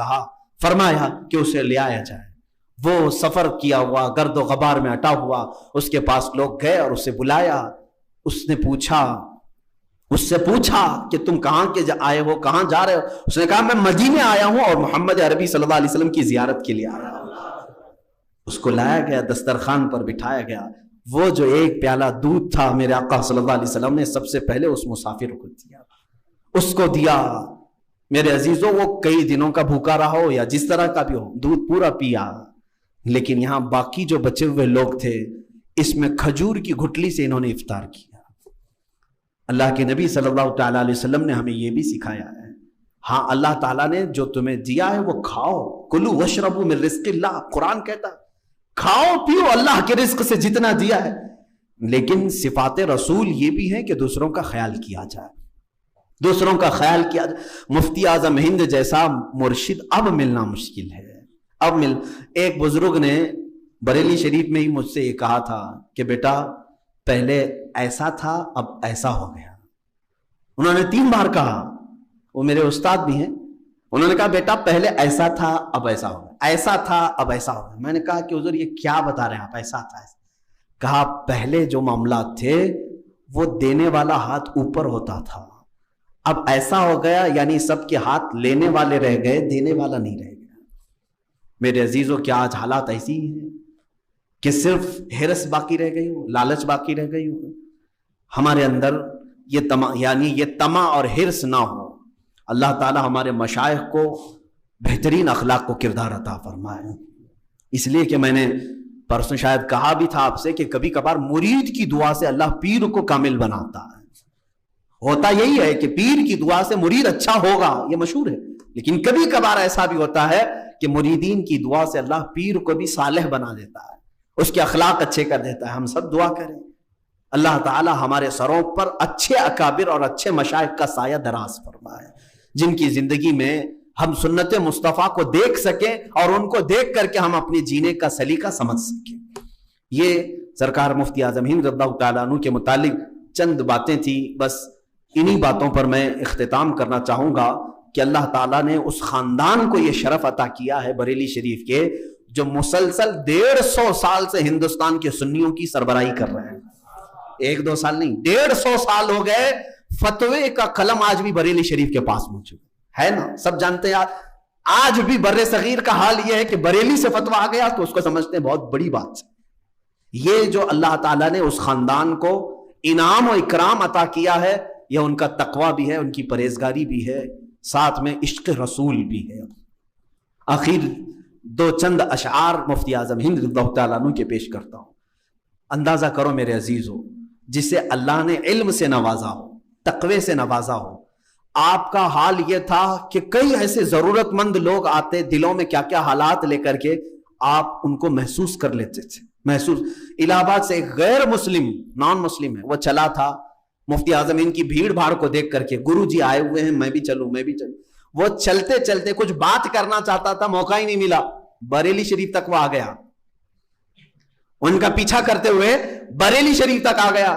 فرمایا کہ اسے لے آیا جائے. وہ سفر کیا ہوا گرد و غبار میں اٹا ہوا, اس کے پاس لوگ گئے اور اسے بلایا. اس سے پوچھا کہ تم کہاں کے آئے ہو, کہاں جا رہے ہو؟ اس نے کہا میں مدینے آیا ہوں اور محمد عربی صلی اللہ علیہ وسلم کی زیارت کے لیے آیا ہوں. اس کو لایا گیا, دسترخوان پر بٹھایا گیا. وہ جو ایک پیالہ دودھ تھا میرے آقا صلی اللہ علیہ وسلم نے سب سے پہلے اس مسافر کو دیا, اس کو دیا. میرے عزیزوں, وہ کئی دنوں کا بھوکا رہا ہو یا جس طرح کا بھی ہو, دودھ پورا پیا. لیکن یہاں باقی جو بچے ہوئے لوگ تھے اس میں کھجور کی گھٹلی سے انہوں نے افطار کیا. اللہ کے نبی صلی اللہ تعالیٰ علیہ وسلم نے ہمیں یہ بھی سکھایا ہے. ہاں, اللہ تعالیٰ نے جو تمہیں دیا ہے وہ کھاؤ. کلو وشربوا من رزق اللہ, قرآن کہتا کھاؤ پیو اللہ کے رزق سے جتنا دیا ہے. لیکن صفات رسول یہ بھی ہیں کہ دوسروں کا خیال کیا جائے, دوسروں کا خیال کیا جائے. مفتی اعظم ہند جیسا مرشد اب ملنا مشکل ہے. ایک بزرگ نے بریلی شریف میں ہی مجھ سے یہ کہا تھا کہ بیٹا پہلے ایسا تھا اب ایسا ہو گیا. انہوں نے 3 بار کہا, وہ میرے استاد بھی ہیں. انہوں نے کہا بیٹا پہلے ایسا تھا اب ایسا ہو گیا, ایسا تھا اب ایسا ہو گیا. میں نے کہا کہ حضور یہ کیا بتا رہے ہیں آپ, ایسا تھا ایسا؟ کہا پہلے جو معاملات تھے وہ دینے والا ہاتھ اوپر ہوتا تھا, اب ایسا ہو گیا یعنی سب کے ہاتھ لینے والے رہ گئے, دینے والا نہیں رہ گیا. میرے عزیزوں, کیا آج حالات ایسی ہیں کہ صرف ہرس باقی رہ گئی ہو, لالچ باقی رہ گئی ہو. ہمارے اندر یہ طمع اور ہرس نہ ہو. اللہ تعالی ہمارے مشائخ کو بہترین اخلاق کو کردار عطا فرمائے. اس لیے کہ میں نے پرسوں شاید کہا بھی تھا آپ سے کہ کبھی کبھار مرید کی دعا سے اللہ پیر کو کامل بناتا ہے. ہوتا یہی ہے کہ پیر کی دعا سے مرید اچھا ہوگا, یہ مشہور ہے. لیکن کبھی کبھار ایسا بھی ہوتا ہے کہ مریدین کی دعا سے اللہ پیر کو بھی صالح بنا دیتا ہے, اس کے اخلاق اچھے کر دیتا ہے. ہم سب دعا کریں اللہ تعالی ہمارے سروں پر اچھے اکابر اور اچھے مشائخ کا سایہ دراز فرمائے, جن کی زندگی میں ہم سنت مصطفیٰ کو دیکھ سکیں اور ان کو دیکھ کر کے ہم اپنے جینے کا سلیقہ سمجھ سکیں. یہ سرکار مفتی اعظم ہند رضی اللہ تعالیٰ عنہ کے متعلق چند باتیں تھیں. بس انہی باتوں پر میں اختتام کرنا چاہوں گا کہ اللہ تعالیٰ نے اس خاندان کو یہ شرف عطا کیا ہے بریلی شریف کے, جو مسلسل 150 سال سے ہندوستان کے سنیوں کی سربراہی کر رہے ہیں. 1-2 سال نہیں, 150 سال ہو گئے. فتوے کا قلم آج بھی بریلی شریف کے پاس موجود ہے نا, سب جانتے ہیں. آج بھی بر صغیر کا حال یہ ہے کہ بریلی سے فتویٰ آ گیا تو اس کو سمجھتے ہیں بہت بڑی بات. یہ جو اللہ تعالیٰ نے اس خاندان کو انعام و اکرام عطا کیا ہے, یہ ان کا تقوی بھی ہے, ان کی پرہیزگاری بھی ہے, ساتھ میں عشق رسول بھی ہے. آخر 2 چند اشعار مفتی اعظم ہند رضی اللہ تعالیٰ عنہ کے پیش کرتا ہوں. اندازہ کرو میرے عزیزو, جسے اللہ نے علم سے نوازا ہو, تقوی سے نوازا ہو. آپ کا حال یہ تھا کہ کئی ایسے ضرورت مند لوگ آتے, دلوں میں کیا کیا حالات لے کر کے آپ ان کو محسوس کر لیتے تھے. الہ آباد سے ایک غیر مسلم, نان مسلم ہے, وہ چلا تھا. مفتی اعظم ان کی بھیڑ بھاڑ کو دیکھ کر کے, گرو جی آئے ہوئے ہیں, میں بھی چلوں. وہ چلتے چلتے کچھ بات کرنا چاہتا تھا, موقع ہی نہیں ملا, بریلی شریف تک وہ آ گیا, ان کا پیچھا کرتے ہوئے بریلی شریف تک آ گیا.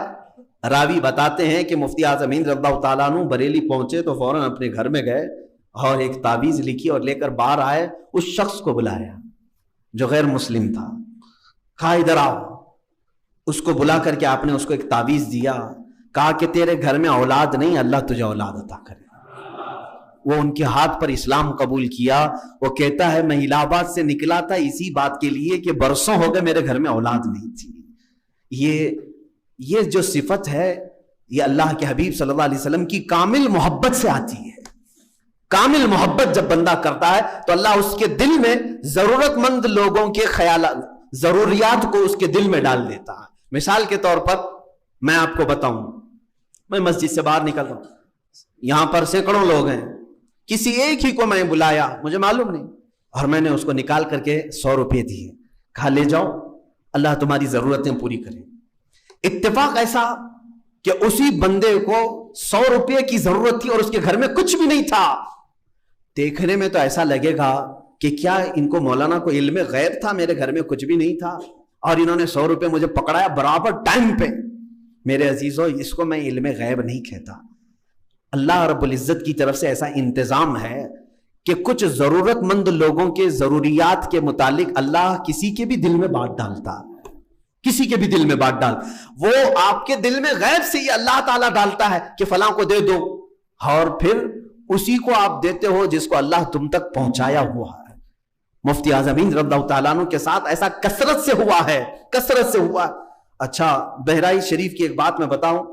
راوی بتاتے ہیں کہ مفتی اعظم ہند رضی اللہ تعالیٰ عنہ بریلی پہنچے تو فوراً اپنے گھر میں گئے اور ایک تعویذ لکھی اور لے کر باہر آئے. اس شخص کو بلایا جو غیر مسلم تھا, کہا ادھر آؤ. اس کو بلا کر کے آپ نے اس کو ایک تعویذ دیا, کہا کہ تیرے گھر میں اولاد نہیں, اللہ تجھے اولاد عطا کرے. وہ ان کے ہاتھ پر اسلام قبول کیا. وہ کہتا ہے میں الہ آباد سے نکلا تھا اسی بات کے لیے کہ برسوں ہو گئے میرے گھر میں اولاد نہیں تھی. یہ جو صفت ہے یہ اللہ کے حبیب صلی اللہ علیہ وسلم کی کامل محبت سے آتی ہے. کامل محبت جب بندہ کرتا ہے تو اللہ اس کے دل میں ضرورت مند لوگوں کے خیالات, ضروریات کو اس کے دل میں ڈال دیتا ہے. مثال کے طور پر میں آپ کو بتاؤں, میں مسجد سے باہر نکل رہا ہوں, یہاں پر سینکڑوں لوگ ہیں, کسی ایک ہی کو میں بلایا, مجھے معلوم نہیں, اور میں نے اس کو نکال کر کے 100 روپے دیے, کہا لے جاؤ اللہ تمہاری ضرورتیں پوری کرے. اتفاق ایسا کہ اسی بندے کو 100 روپے کی ضرورت تھی اور اس کے گھر میں کچھ بھی نہیں تھا. دیکھنے میں تو ایسا لگے گا کہ کیا ان کو مولانا کو علم غیب تھا, میرے گھر میں کچھ بھی نہیں تھا اور انہوں نے 100 روپے مجھے پکڑایا برابر ٹائم پہ. میرے عزیزو, اس کو میں علم غیب نہیں کہتا. اللہ رب العزت کی طرف سے ایسا انتظام ہے کہ کچھ ضرورت مند لوگوں کے ضروریات کے متعلق اللہ کسی کے بھی دل میں بات ڈالتا, کسی کے بھی دل میں بات ڈال. وہ آپ کے دل میں غیب سے یہ اللہ تعالیٰ ڈالتا ہے کہ فلاں کو دے دو, اور پھر اسی کو آپ دیتے ہو جس کو اللہ تم تک پہنچایا ہوا ہے. مفتی اعظم ہند رضی اللہ تعالیٰ عنہ کے ساتھ ایسا کثرت سے ہوا ہے, کثرت سے ہوا. اچھا, بہرائچ شریف کی ایک بات میں بتاؤں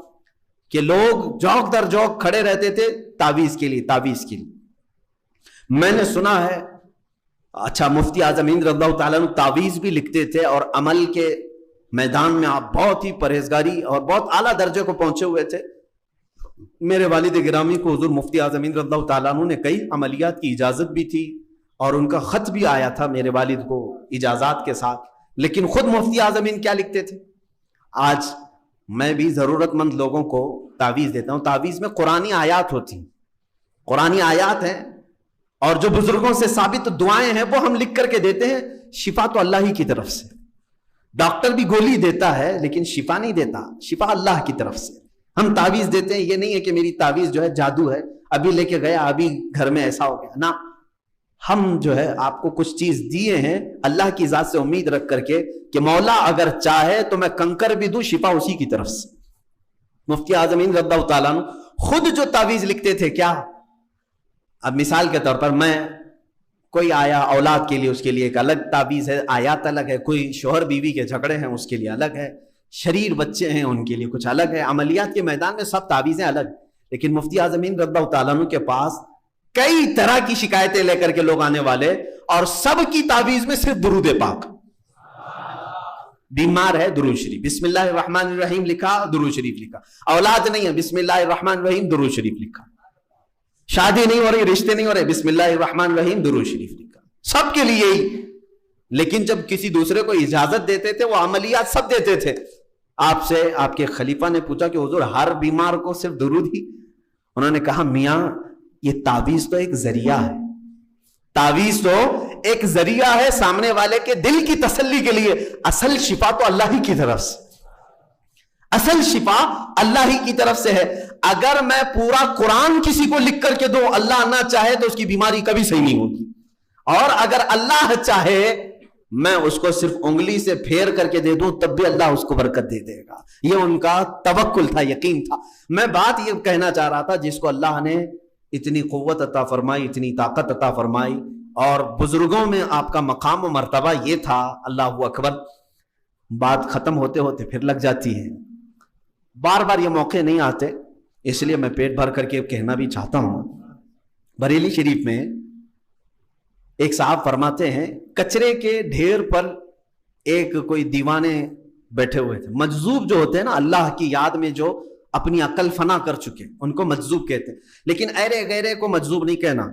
کہ لوگ جوک در جوک کھڑے رہتے تھے تعویذ کے لیے, تعویذ کے لیے. میں نے سنا ہے, اچھا مفتی اعظم ہند رضی اللہ تعالیٰ عنہ تعویذ بھی لکھتے تھے اور عمل کے میدان میں آپ بہت ہی پرہیزگاری اور بہت اعلیٰ درجے کو پہنچے ہوئے تھے. میرے والد گرامی کو حضور مفتی اعظم ہند رضی اللہ تعالیٰ عنہ نے کئی عملیات کی اجازت بھی تھی اور ان کا خط بھی آیا تھا میرے والد کو اجازات کے ساتھ. لیکن خود مفتی اعظم ہند کیا لکھتے تھے؟ آج میں بھی ضرورت مند لوگوں کو تعویذ دیتا ہوں. تعویذ میں قرآنی آیات ہوتی ہیں, قرآنی آیات ہیں, اور جو بزرگوں سے ثابت دعائیں ہیں وہ ہم لکھ کر کے دیتے ہیں. شفا تو اللہ ہی کی طرف سے, ڈاکٹر بھی گولی دیتا ہے لیکن شفا نہیں دیتا, شفا اللہ کی طرف سے. ہم تعویذ دیتے ہیں, یہ نہیں ہے کہ میری تعویذ جو ہے جادو ہے, ابھی لے کے گیا ابھی گھر میں ایسا ہو گیا, نہ. ہم جو ہے آپ کو کچھ چیز دیے ہیں اللہ کی ذات سے امید رکھ کر کے کہ مولا اگر چاہے تو میں کنکر بھی دوں, شفا اسی کی طرف سے. مفتی اعظم ہند رضی اللہ تعالیٰ عنہ خود جو تعویذ لکھتے تھے, کیا, اب مثال کے طور پر میں کوئی آیا اولاد کے لیے, اس کے لیے ایک الگ تعویذ ہے, آیات الگ ہے. کوئی شوہر بیوی کے جھگڑے ہیں اس کے لیے الگ ہے, شریر بچے ہیں ان کے لیے کچھ الگ ہے. عملیات کے میدان میں سب تعویذیں الگ. لیکن مفتی اعظم ہند رضی اللہ تعالیٰ عنہ کے پاس کئی طرح کی شکایتیں لے کر کے لوگ آنے والے, اور سب کی تعویذ میں صرف درود پاک. بیمار ہے درود شریف, بسم اللہ الرحمن الرحیم لکھا, درود شریف لکھا. اولاد نہیں ہے, بسم اللہ الرحمن الرحیم درود شریف لکھا. شادی نہیں ہو رہی, رشتے نہیں ہو رہے, بسم اللہ الرحمن الرحیم درود شریف لکھا. سب کے لیے ہی. لیکن جب کسی دوسرے کو اجازت دیتے تھے وہ عملیات سب دیتے تھے. آپ سے آپ کے خلیفہ نے پوچھا کہ حضور ہر بیمار کو صرف درود ہی؟ انہوں نے کہا میاں یہ تعویذ تو ایک ذریعہ ہے, تعویذ تو ایک ذریعہ ہے سامنے والے کے دل کی تسلی کے لیے. اصل شفا تو اللہ ہی کی طرف سے, اصل شفا اللہ ہی کی طرف سے ہے. اگر میں پورا قرآن کسی کو لکھ کر کے دوں, اللہ نہ چاہے تو اس کی بیماری کبھی صحیح نہیں ہوگی, اور اگر اللہ چاہے میں اس کو صرف انگلی سے پھیر کر کے دے دوں تب بھی اللہ اس کو برکت دے دے گا. یہ ان کا توکل تھا, یقین تھا. میں بات یہ کہنا چاہ رہا تھا, جس کو اللہ نے اتنی قوت عطا فرمائی, اتنی طاقت عطا فرمائی, اور بزرگوں میں آپ کا مقام و مرتبہ یہ تھا, اللہ اکبر. بات ختم ہوتے ہوتے پھر لگ جاتی ہے, بار بار یہ موقع نہیں آتے, اس لیے میں پیٹ بھر کر کے کہنا بھی چاہتا ہوں. بریلی شریف میں ایک صاحب فرماتے ہیں کچرے کے ڈھیر پر ایک کوئی دیوانے بیٹھے ہوئے تھے. مجذوب جو ہوتے ہیں نا, اللہ کی یاد میں جو اپنی عقل فنا کر چکے, ان کو مجذوب کہتے ہیں. لیکن ایرے غیرے کو مجذوب نہیں کہنا.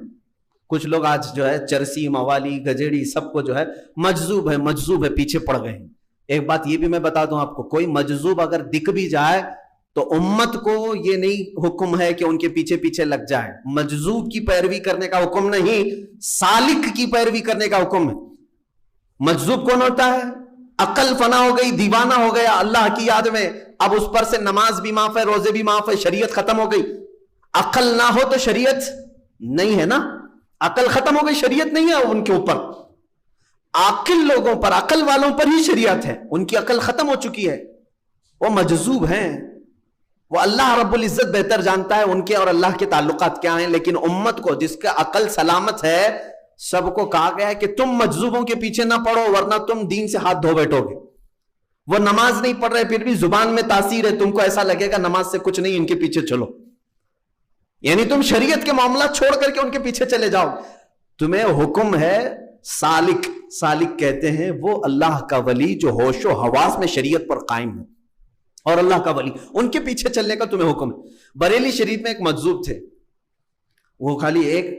کچھ لوگ آج جو ہے چرسی, موالی, گجیڑی سب کو جو ہے مجذوب ہے, مجذوب ہے, پیچھے پڑ گئے ہیں. ایک بات یہ بھی میں بتا دوں آپ کو, کوئی مجذوب اگر دکھ بھی جائے تو امت کو یہ نہیں حکم ہے کہ ان کے پیچھے پیچھے لگ جائے. مجذوب کی پیروی کرنے کا حکم نہیں, سالک کی پیروی کرنے کا حکم ہے. مجذوب کون ہوتا ہے؟ عقل فنا ہو گئی, دیوانہ ہو گیا اللہ کی یاد میں, اب اس پر سے نماز بھی معاف ہے, روزے بھی معاف ہے, شریعت ختم ہو گئی. عقل نہ ہو تو شریعت نہیں ہے نا, عقل ختم ہو گئی, شریعت نہیں ہے ان کے اوپر. عاقل لوگوں پر, عقل والوں پر ہی شریعت ہے, ان کی عقل ختم ہو چکی ہے, وہ مجذوب ہیں. وہ اللہ رب العزت بہتر جانتا ہے ان کے اور اللہ کے تعلقات کیا ہیں. لیکن امت کو جس کا عقل سلامت ہے, سب کو کہا گیا ہے کہ تم مجذوبوں کے پیچھے نہ پڑو ورنہ تم دین سے ہاتھ دھو بیٹھو گے. وہ نماز نہیں پڑھ رہے پھر بھی زبان میں تاثیر ہے, تم کو ایسا لگے گا نماز سے کچھ نہیں, ان کے پیچھے چلو. یعنی تم شریعت کے معاملات چھوڑ کر کے ان کے پیچھے چلے جاؤ. تمہیں حکم ہے سالک. سالک کہتے ہیں وہ اللہ کا ولی جو ہوش و حواس میں شریعت پر قائم ہے, اور اللہ کا ولی, ان کے پیچھے چلنے کا تمہیں حکم ہے. بریلی شریف میں ایک مجذوب تھے, وہ خالی ایک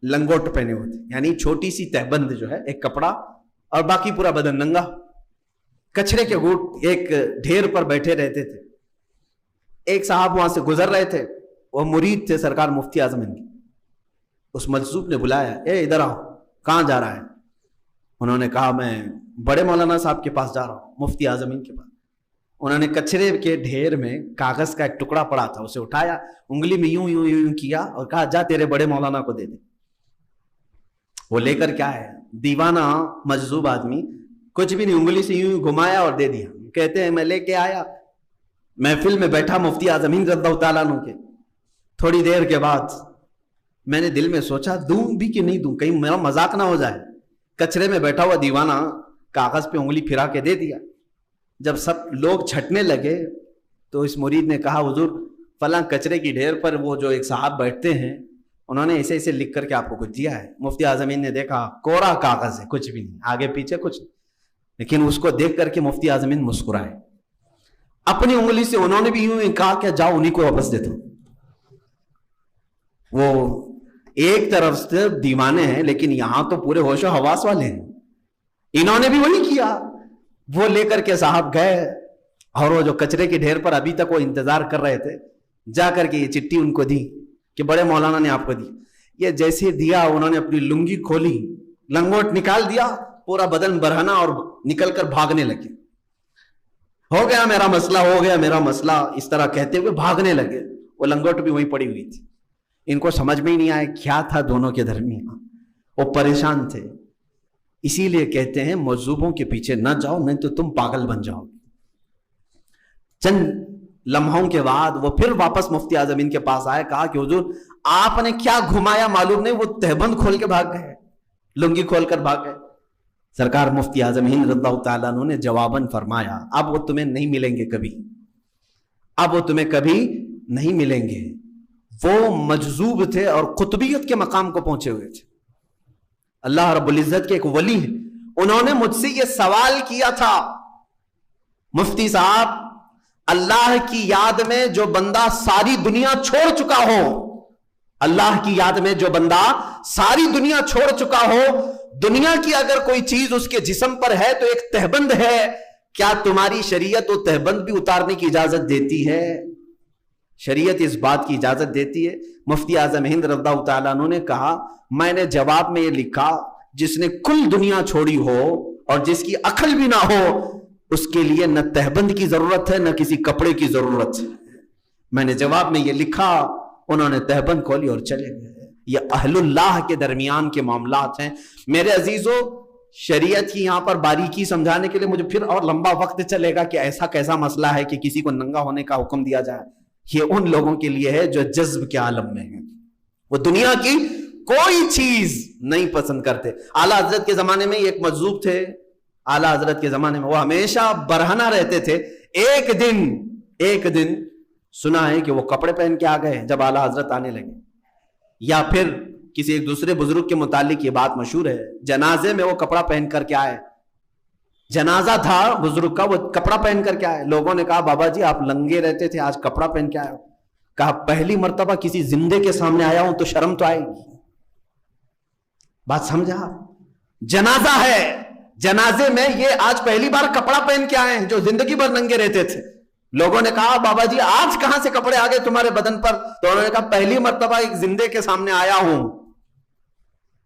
لنگوٹ پہنے ہوئے تھے, یعنی چھوٹی سی تہبند جو ہے, ایک کپڑا, اور باقی پورا بدن ننگا. کچرے کے گھوٹ ایک ڈھیر پر بیٹھے رہتے تھے. ایک صاحب وہاں سے گزر رہے تھے, وہ مرید تھے سرکار مفتی اعظم ہند کے. اس مجذوب نے بلایا, اے ادھر آؤ, کہاں جا رہا ہے؟ انہوں نے کہا میں بڑے مولانا صاحب کے پاس جا رہا ہوں, مفتی اعظم ہند کے پاس. انہوں نے کچرے کے ڈھیر میں کاغذ کا ایک ٹکڑا پڑا تھا, اسے اٹھایا, انگلی میں یوں یوں یوں کیا اور کہا جا تیرے بڑے مولانا کو دے دے. وہ لے کر کیا ہے, دیوانہ مجذوب آدمی, کچھ بھی نہیں, انگلی سے یوں گھمایا اور دے دیا. کہتے ہیں میں لے کے آیا, محفل میں بیٹھا مفتی اعظم ہند رضی اللہ تعالیٰ عنہ کے. تھوڑی دیر کے بعد میں نے دل میں سوچا دوں بھی کہ نہیں دوں, کہیں میرا مذاق نہ ہو جائے. کچرے میں بیٹھا ہوا دیوانہ کاغذ پہ انگلی پھرا کے دے دیا. جب سب لوگ چھٹنے لگے تو اس مرید نے کہا حضور فلاں کچرے کی ڈھیر پر وہ جو ایک صاحب بیٹھتے ہیں, انہوں نے ایسے ایسے لکھ کر کے آپ کو کچھ دیا ہے. مفتی اعظم نے دیکھا کوڑا کاغذ ہے, کچھ بھی نہیں, آگے پیچھے کچھ نہیں. لیکن اس کو دیکھ کر کے مفتی اعظم مسکرائے. اپنی انگلی سے انہوں نے بھی یوں کہا کہ جاؤ انہیں کو واپس دے دو. وہ ایک طرف سے دیوانے ہیں لیکن یہاں تو پورے ہوش و حواس والے ہیں. انہوں نے بھی وہی کیا. وہ لے کر کے صاحب گئے, اور وہ جو کچرے کے ڈھیر پر ابھی تک وہ انتظار کر رہے تھے, جا کر کے یہ چٹھی ان کو دی کہ بڑے مولانا نے آپ کو دی. یہ جیسے دیا انہوں نے اپنی لنگی کھولی, لنگوٹ نکال دیا, پورا بدن برہنا, اور نکل کر بھاگنے لگے. ہو گیا میرا مسئلہ, ہو گیا میرا مسئلہ, اس طرح کہتے ہوئے بھاگنے لگے. وہ لنگوٹ بھی وہیں پڑی ہوئی تھی. ان کو سمجھ میں ہی نہیں آیا کیا تھا دونوں کے درمیان, وہ پریشان تھے. اسی لیے کہتے ہیں مجذوبوں کے پیچھے نہ جاؤ, نہیں تو تم پاگل بن جاؤ. چند لمحوں کے بعد وہ پھر واپس مفتی اعظم ان کے پاس آئے, کہا کہ حضور آپ نے کیا گھمایا معلوم نہیں, وہ تہبند کھول کے بھاگ گئے, لنگی کھول کر بھاگ گئے. سرکار مفتی اعظم ہند رضی اللہ تعالیٰ عنہ نے جواباً فرمایا اب وہ تمہیں نہیں ملیں گے کبھی, اب وہ تمہیں کبھی نہیں ملیں گے. وہ مجذوب تھے اور قطبیت کے مقام کو پہنچے ہوئے تھے. اللہ رب العزت کے ایک ولی ہیں, انہوں نے مجھ سے یہ سوال کیا تھا, مفتی صاحب اللہ کی یاد میں جو بندہ ساری دنیا چھوڑ چکا ہو, اللہ کی یاد میں جو بندہ ساری دنیا چھوڑ چکا ہو, دنیا کی اگر کوئی چیز اس کے جسم پر ہے تو ایک تہبند ہے, کیا تمہاری شریعت وہ تہبند بھی اتارنے کی اجازت دیتی ہے؟ شریعت اس بات کی اجازت دیتی ہے. مفتی اعظم ہند رضی اللہ تعالیٰ عنہ نے کہا میں نے جواب میں یہ لکھا جس نے کل دنیا چھوڑی ہو اور جس کی عقل بھی نہ ہو, اس کے لیے نہ تہبند کی ضرورت ہے نہ کسی کپڑے کی ضرورت ہے. میں نے جواب میں یہ لکھا, انہوں نے تہبند کھولی اور چلے گئے. یہ اہل اللہ کے درمیان کے معاملات ہیں میرے عزیزو. شریعت کی یہاں پر باریکی سمجھانے کے لیے مجھے پھر اور لمبا وقت چلے گا کہ ایسا کیسا مسئلہ ہے کہ کسی کو ننگا ہونے کا حکم دیا جائے. یہ ان لوگوں کے لیے ہے جو جذب کے عالم میں ہیں, وہ دنیا کی کوئی چیز نہیں پسند کرتے. اعلیٰ حضرت کے زمانے میں ایک مجذوب تھے, اعلیٰ حضرت کے زمانے میں وہ ہمیشہ برہنہ رہتے تھے. ایک دن سنا ہے کہ وہ کپڑے پہن کے آ گئے جب اعلیٰ حضرت آنے لگے, یا پھر کسی ایک دوسرے بزرگ کے متعلق یہ بات مشہور ہے, جنازے میں وہ کپڑا پہن کر کے آئے. جنازہ تھا بزرگ کا, وہ کپڑا پہن کر کے آئے. لوگوں نے کہا بابا جی آپ لنگے رہتے تھے, آج کپڑا پہن کے آئے ہو. کہا پہلی مرتبہ کسی زندے کے سامنے آیا ہوں تو شرم تو آئے گی. بات سمجھا؟ جنازہ ہے, جنازے میں یہ آج پہلی بار کپڑا پہن کے آئے ہیں جو زندگی بھر ننگے رہتے تھے. لوگوں نے کہا بابا جی آج کہاں سے کپڑے آ گئے تمہارے بدن پر؟ تو انہوں نے کہا پہلی مرتبہ ایک زندے کے سامنے آیا ہوں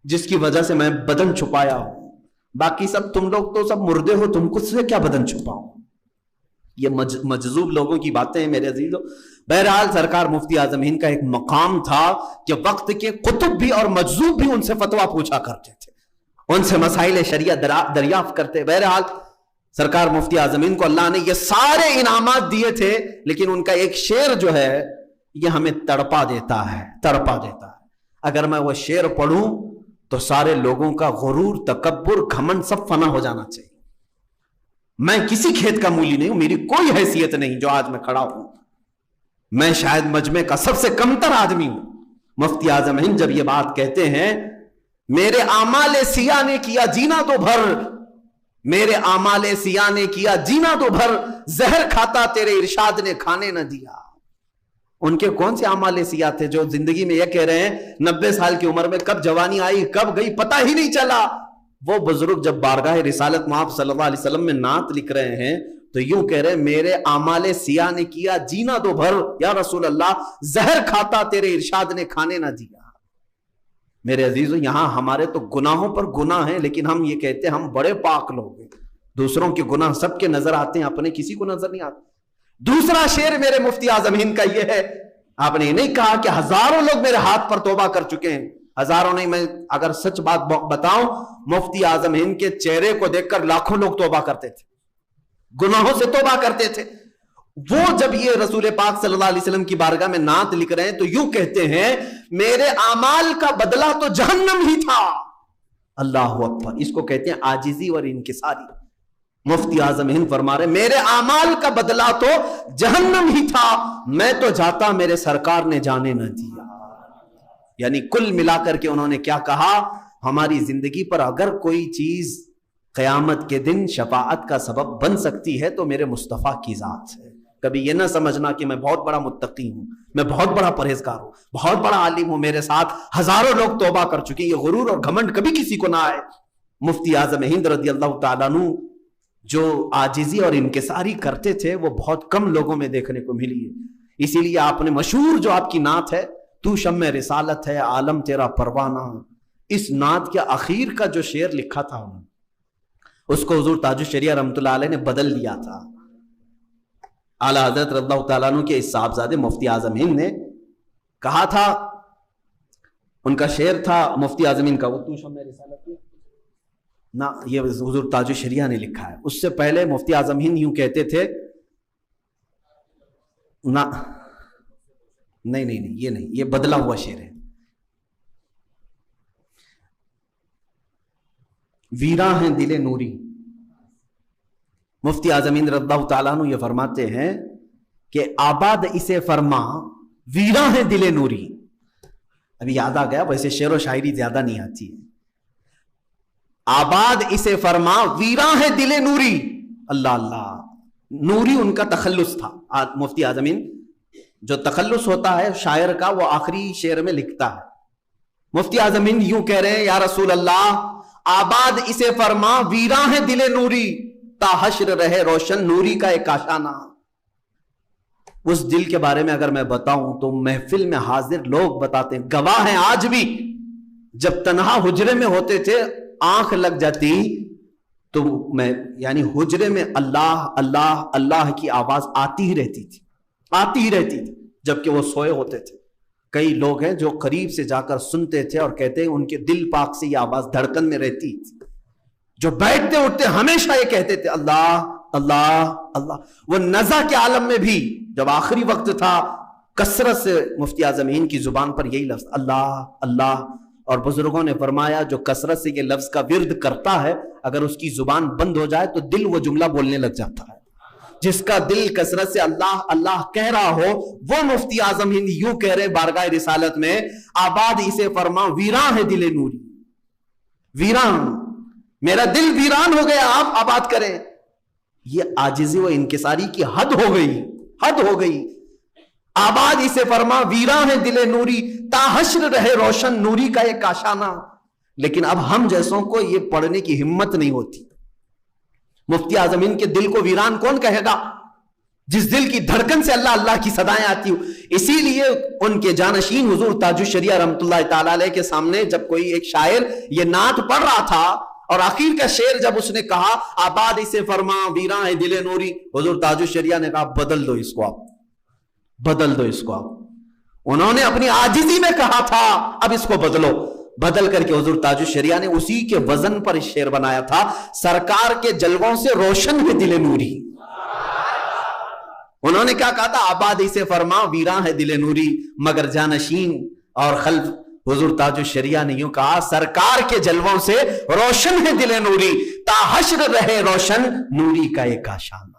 جس کی وجہ سے میں بدن چھپایا ہوں، باقی سب تم لوگ تو سب مردے ہو، تم کو سے کیا بدن چھپاؤں؟ یہ مجذوب لوگوں کی باتیں ہیں میرے عزیزوں۔ بہرحال سرکار مفتی اعظم ہند کا ایک مقام تھا کہ وقت کے قطب بھی اور مجذوب بھی ان سے فتویٰ پوچھا کرتے تھے، ان سے مسائل شریعت دریافت کرتے۔ بہرحال سرکار مفتی اعظم ہند کو اللہ نے یہ سارے انعامات دیے تھے، لیکن ان کا ایک شعر جو ہے یہ ہمیں تڑپا دیتا ہے۔ اگر میں وہ شعر پڑھوں تو سارے لوگوں کا غرور، تکبر، گھمنڈ سب فنا ہو جانا چاہیے۔ میں کسی کھیت کا مولی نہیں ہوں، میری کوئی حیثیت نہیں جو آج میں کھڑا ہوں، میں شاید مجمع کا سب سے کمتر آدمی ہوں۔ مفتی اعظم ہند جب یہ بات کہتے ہیں، میرے اعمال سیاہ نے کیا جینا تو بھر، میرے اعمال سیاہ نے کیا جینا تو بھر، زہر کھاتا تیرے ارشاد نے کھانے نہ دیا۔ ان کے کون سے اعمال سیاہ تھے جو زندگی میں یہ کہہ رہے ہیں 90 سال کی عمر میں کب جوانی آئی کب گئی پتہ ہی نہیں چلا؟ وہ بزرگ جب بارگاہ رسالت مآب صلی اللہ علیہ وسلم میں نعت لکھ رہے ہیں تو یوں کہہ رہے ہیں میرے اعمال سیاہ نے کیا جینا تو بھر، یا رسول اللہ زہر کھاتا تیرے ارشاد نے کھانے نہ دیا۔ میرے عزیزو یہاں ہمارے تو گناہوں پر گناہ ہیں، لیکن ہم یہ کہتے ہیں ہم بڑے پاک لوگ ہیں، دوسروں کے گناہ سب کے نظر آتے ہیں، اپنے کسی کو نظر نہیں آتے۔ دوسرا شعر میرے مفتی اعظم ہند کا یہ ہے، آپ نے یہ نہیں کہا کہ ہزاروں لوگ میرے ہاتھ پر توبہ کر چکے ہیں، ہزاروں نہیں، میں اگر سچ بات بتاؤں مفتی اعظم ہند کے چہرے کو دیکھ کر لاکھوں لوگ توبہ کرتے تھے، گناہوں سے توبہ کرتے تھے۔ وہ جب یہ رسول پاک صلی اللہ علیہ وسلم کی بارگاہ میں نعت لکھ رہے ہیں تو یوں کہتے ہیں میرے اعمال کا بدلہ تو جہنم ہی تھا۔ اللہ اکبر، اس کو کہتے ہیں عاجزی اور انکساری۔ مفتی اعظم ہند فرما رہے میرے اعمال کا بدلہ تو جہنم ہی تھا، میں تو جاتا میرے سرکار نے جانے نہ دیا۔ یعنی کل ملا کر کے انہوں نے کیا کہا، ہماری زندگی پر اگر کوئی چیز قیامت کے دن شفاعت کا سبب بن سکتی ہے تو میرے مصطفیٰ کی ذات ہے۔ کبھی یہ نہ سمجھنا کہ میں بہت بڑا متقی ہوں، میں بہت بڑا پرہیزگار ہوں، بہت بڑا عالم ہوں، میرے ساتھ ہزاروں لوگ توبہ کر چکے، یہ غرور اور گھمنڈ کبھی کسی کو نہ آئے۔ مفتی اعظم ہند رضی اللہ تعالیٰ عنہ جو عاجزی اور انکساری کرتے تھے وہ بہت کم لوگوں میں دیکھنے کو ملی ہے۔ اسی لیے آپ نے مشہور جو آپ کی نعت ہے تو شمع رسالت ہے عالم تیرا پروانہ، اس نعت کے آخر کا جو شعر لکھا تھا اس کو حضور تاج الشریعہ رحمۃ اللہ علیہ نے بدل دیا تھا۔ اعلیٰ حضرت رضی اللہ تعالیٰ عنہ کے اس صاحبزادے مفتی اعظم ہند نے کہا تھا، ان کا شعر تھا مفتی اعظم ہند کا، وہ تو شمع رسالت نہ، یہ حضور تاج الشریعہ نے لکھا ہے۔ اس سے پہلے مفتی اعظم ہند یوں کہتے تھے نہ، نہیں یہ نہیں، یہ بدلا ہوا شعر ہے۔ ویراں ہیں دل نوری، مفتی اعظم ہند رضی اللہ تعالیٰ عنہ یہ فرماتے ہیں کہ آباد اسے فرما ویراں ہیں دل نوری۔ ابھی یاد آ گیا، ویسے شعر و شاعری زیادہ نہیں آتی ہے۔ آباد اسے فرما ویراں ہے دل نوری، اللہ اللہ، نوری ان کا تخلص تھا۔ مفتی اعظم ہند جو تخلص ہوتا ہے شاعر کا وہ آخری شعر میں لکھتا ہے۔ مفتی اعظم ہند یوں کہہ رہے ہیں یا رسول اللہ آباد اسے فرما ویراں ہے دل نوری، تا حشر رہے روشن نوری کا ایک آشانہ۔ اس دل کے بارے میں اگر میں بتاؤں تو محفل میں حاضر لوگ بتاتے ہیں، گواہ ہیں آج بھی، جب تنہا حجرے میں ہوتے تھے آنکھ لگ جاتی تو میں یعنی حجرے میں اللہ اللہ اللہ کی آواز آتی ہی رہتی تھی جبکہ وہ سوئے ہوتے تھے۔ کئی لوگ ہیں جو قریب سے جا کر سنتے تھے اور کہتے ہیں ان کے دل پاک سے یہ آواز دھڑکن میں رہتی تھی، جو بیٹھتے اٹھتے ہمیشہ یہ کہتے تھے اللہ اللہ اللہ۔ وہ نزع کے عالم میں بھی جب آخری وقت تھا کثرت سے مفتی اعظم ہند کی زبان پر یہی لفظ اللہ اللہ، اور بزرگوں نے فرمایا جو کثرت سے یہ لفظ کا ورد کرتا ہے اگر اس کی زبان بند ہو جائے تو دل وہ جملہ بولنے لگ جاتا ہے۔ جس کا دل کثرت سے اللہ اللہ کہہ رہا ہو وہ مفتی اعظم ہند یوں کہہ رہے بارگاہ رسالت میں آباد اسے فرما ویراں ہے دل نوری، ویران، میرا دل ویران ہو گیا، آپ آباد کریں۔ یہ عاجزی و انکساری کی حد ہو گئی۔ آباد اسے فرما ویراں ہے دل نوری، تا حشر رہے روشن نوری کا ایک آشانہ۔ لیکن اب ہم جیسوں کو یہ پڑھنے کی ہمت نہیں ہوتی۔ مفتی اعظم ہند کے دل کو ویران کون کہے گا؟ جس دل کی دھڑکن سے اللہ اللہ کی صدائیں آتی ہو. اسی لیے ان کے جانشین حضور تاج الشریعہ رحمۃ اللہ تعالی علیہ کے سامنے جب کوئی ایک شاعر یہ نعت پڑھ رہا تھا اور آخر کا شعر جب اس نے کہا آباد اسے فرما ویراں ہے دل نوری، حضور تاج الشریعہ نے کہا بدل دو اس کو، آپ بدل دو اس کو. آپ انہوں نے اپنی عاجزی میں کہا تھا اب اس کو بدلو، بدل کر کے حضور تاج الشریعہ نے اسی کے وزن پر شعر بنایا تھا، سرکار کے جلووں سے روشن ہے دل نوری. انہوں نے کیا کہا تھا؟ آباد اسے فرما ویراں ہے دل نوری، مگر جانشین اور خلف حضور تاج الشریعہ نے یوں کہا سرکار کے جلووں سے روشن ہے دل نوری، تا حشر رہے روشن نوری کا ایک آشانہ.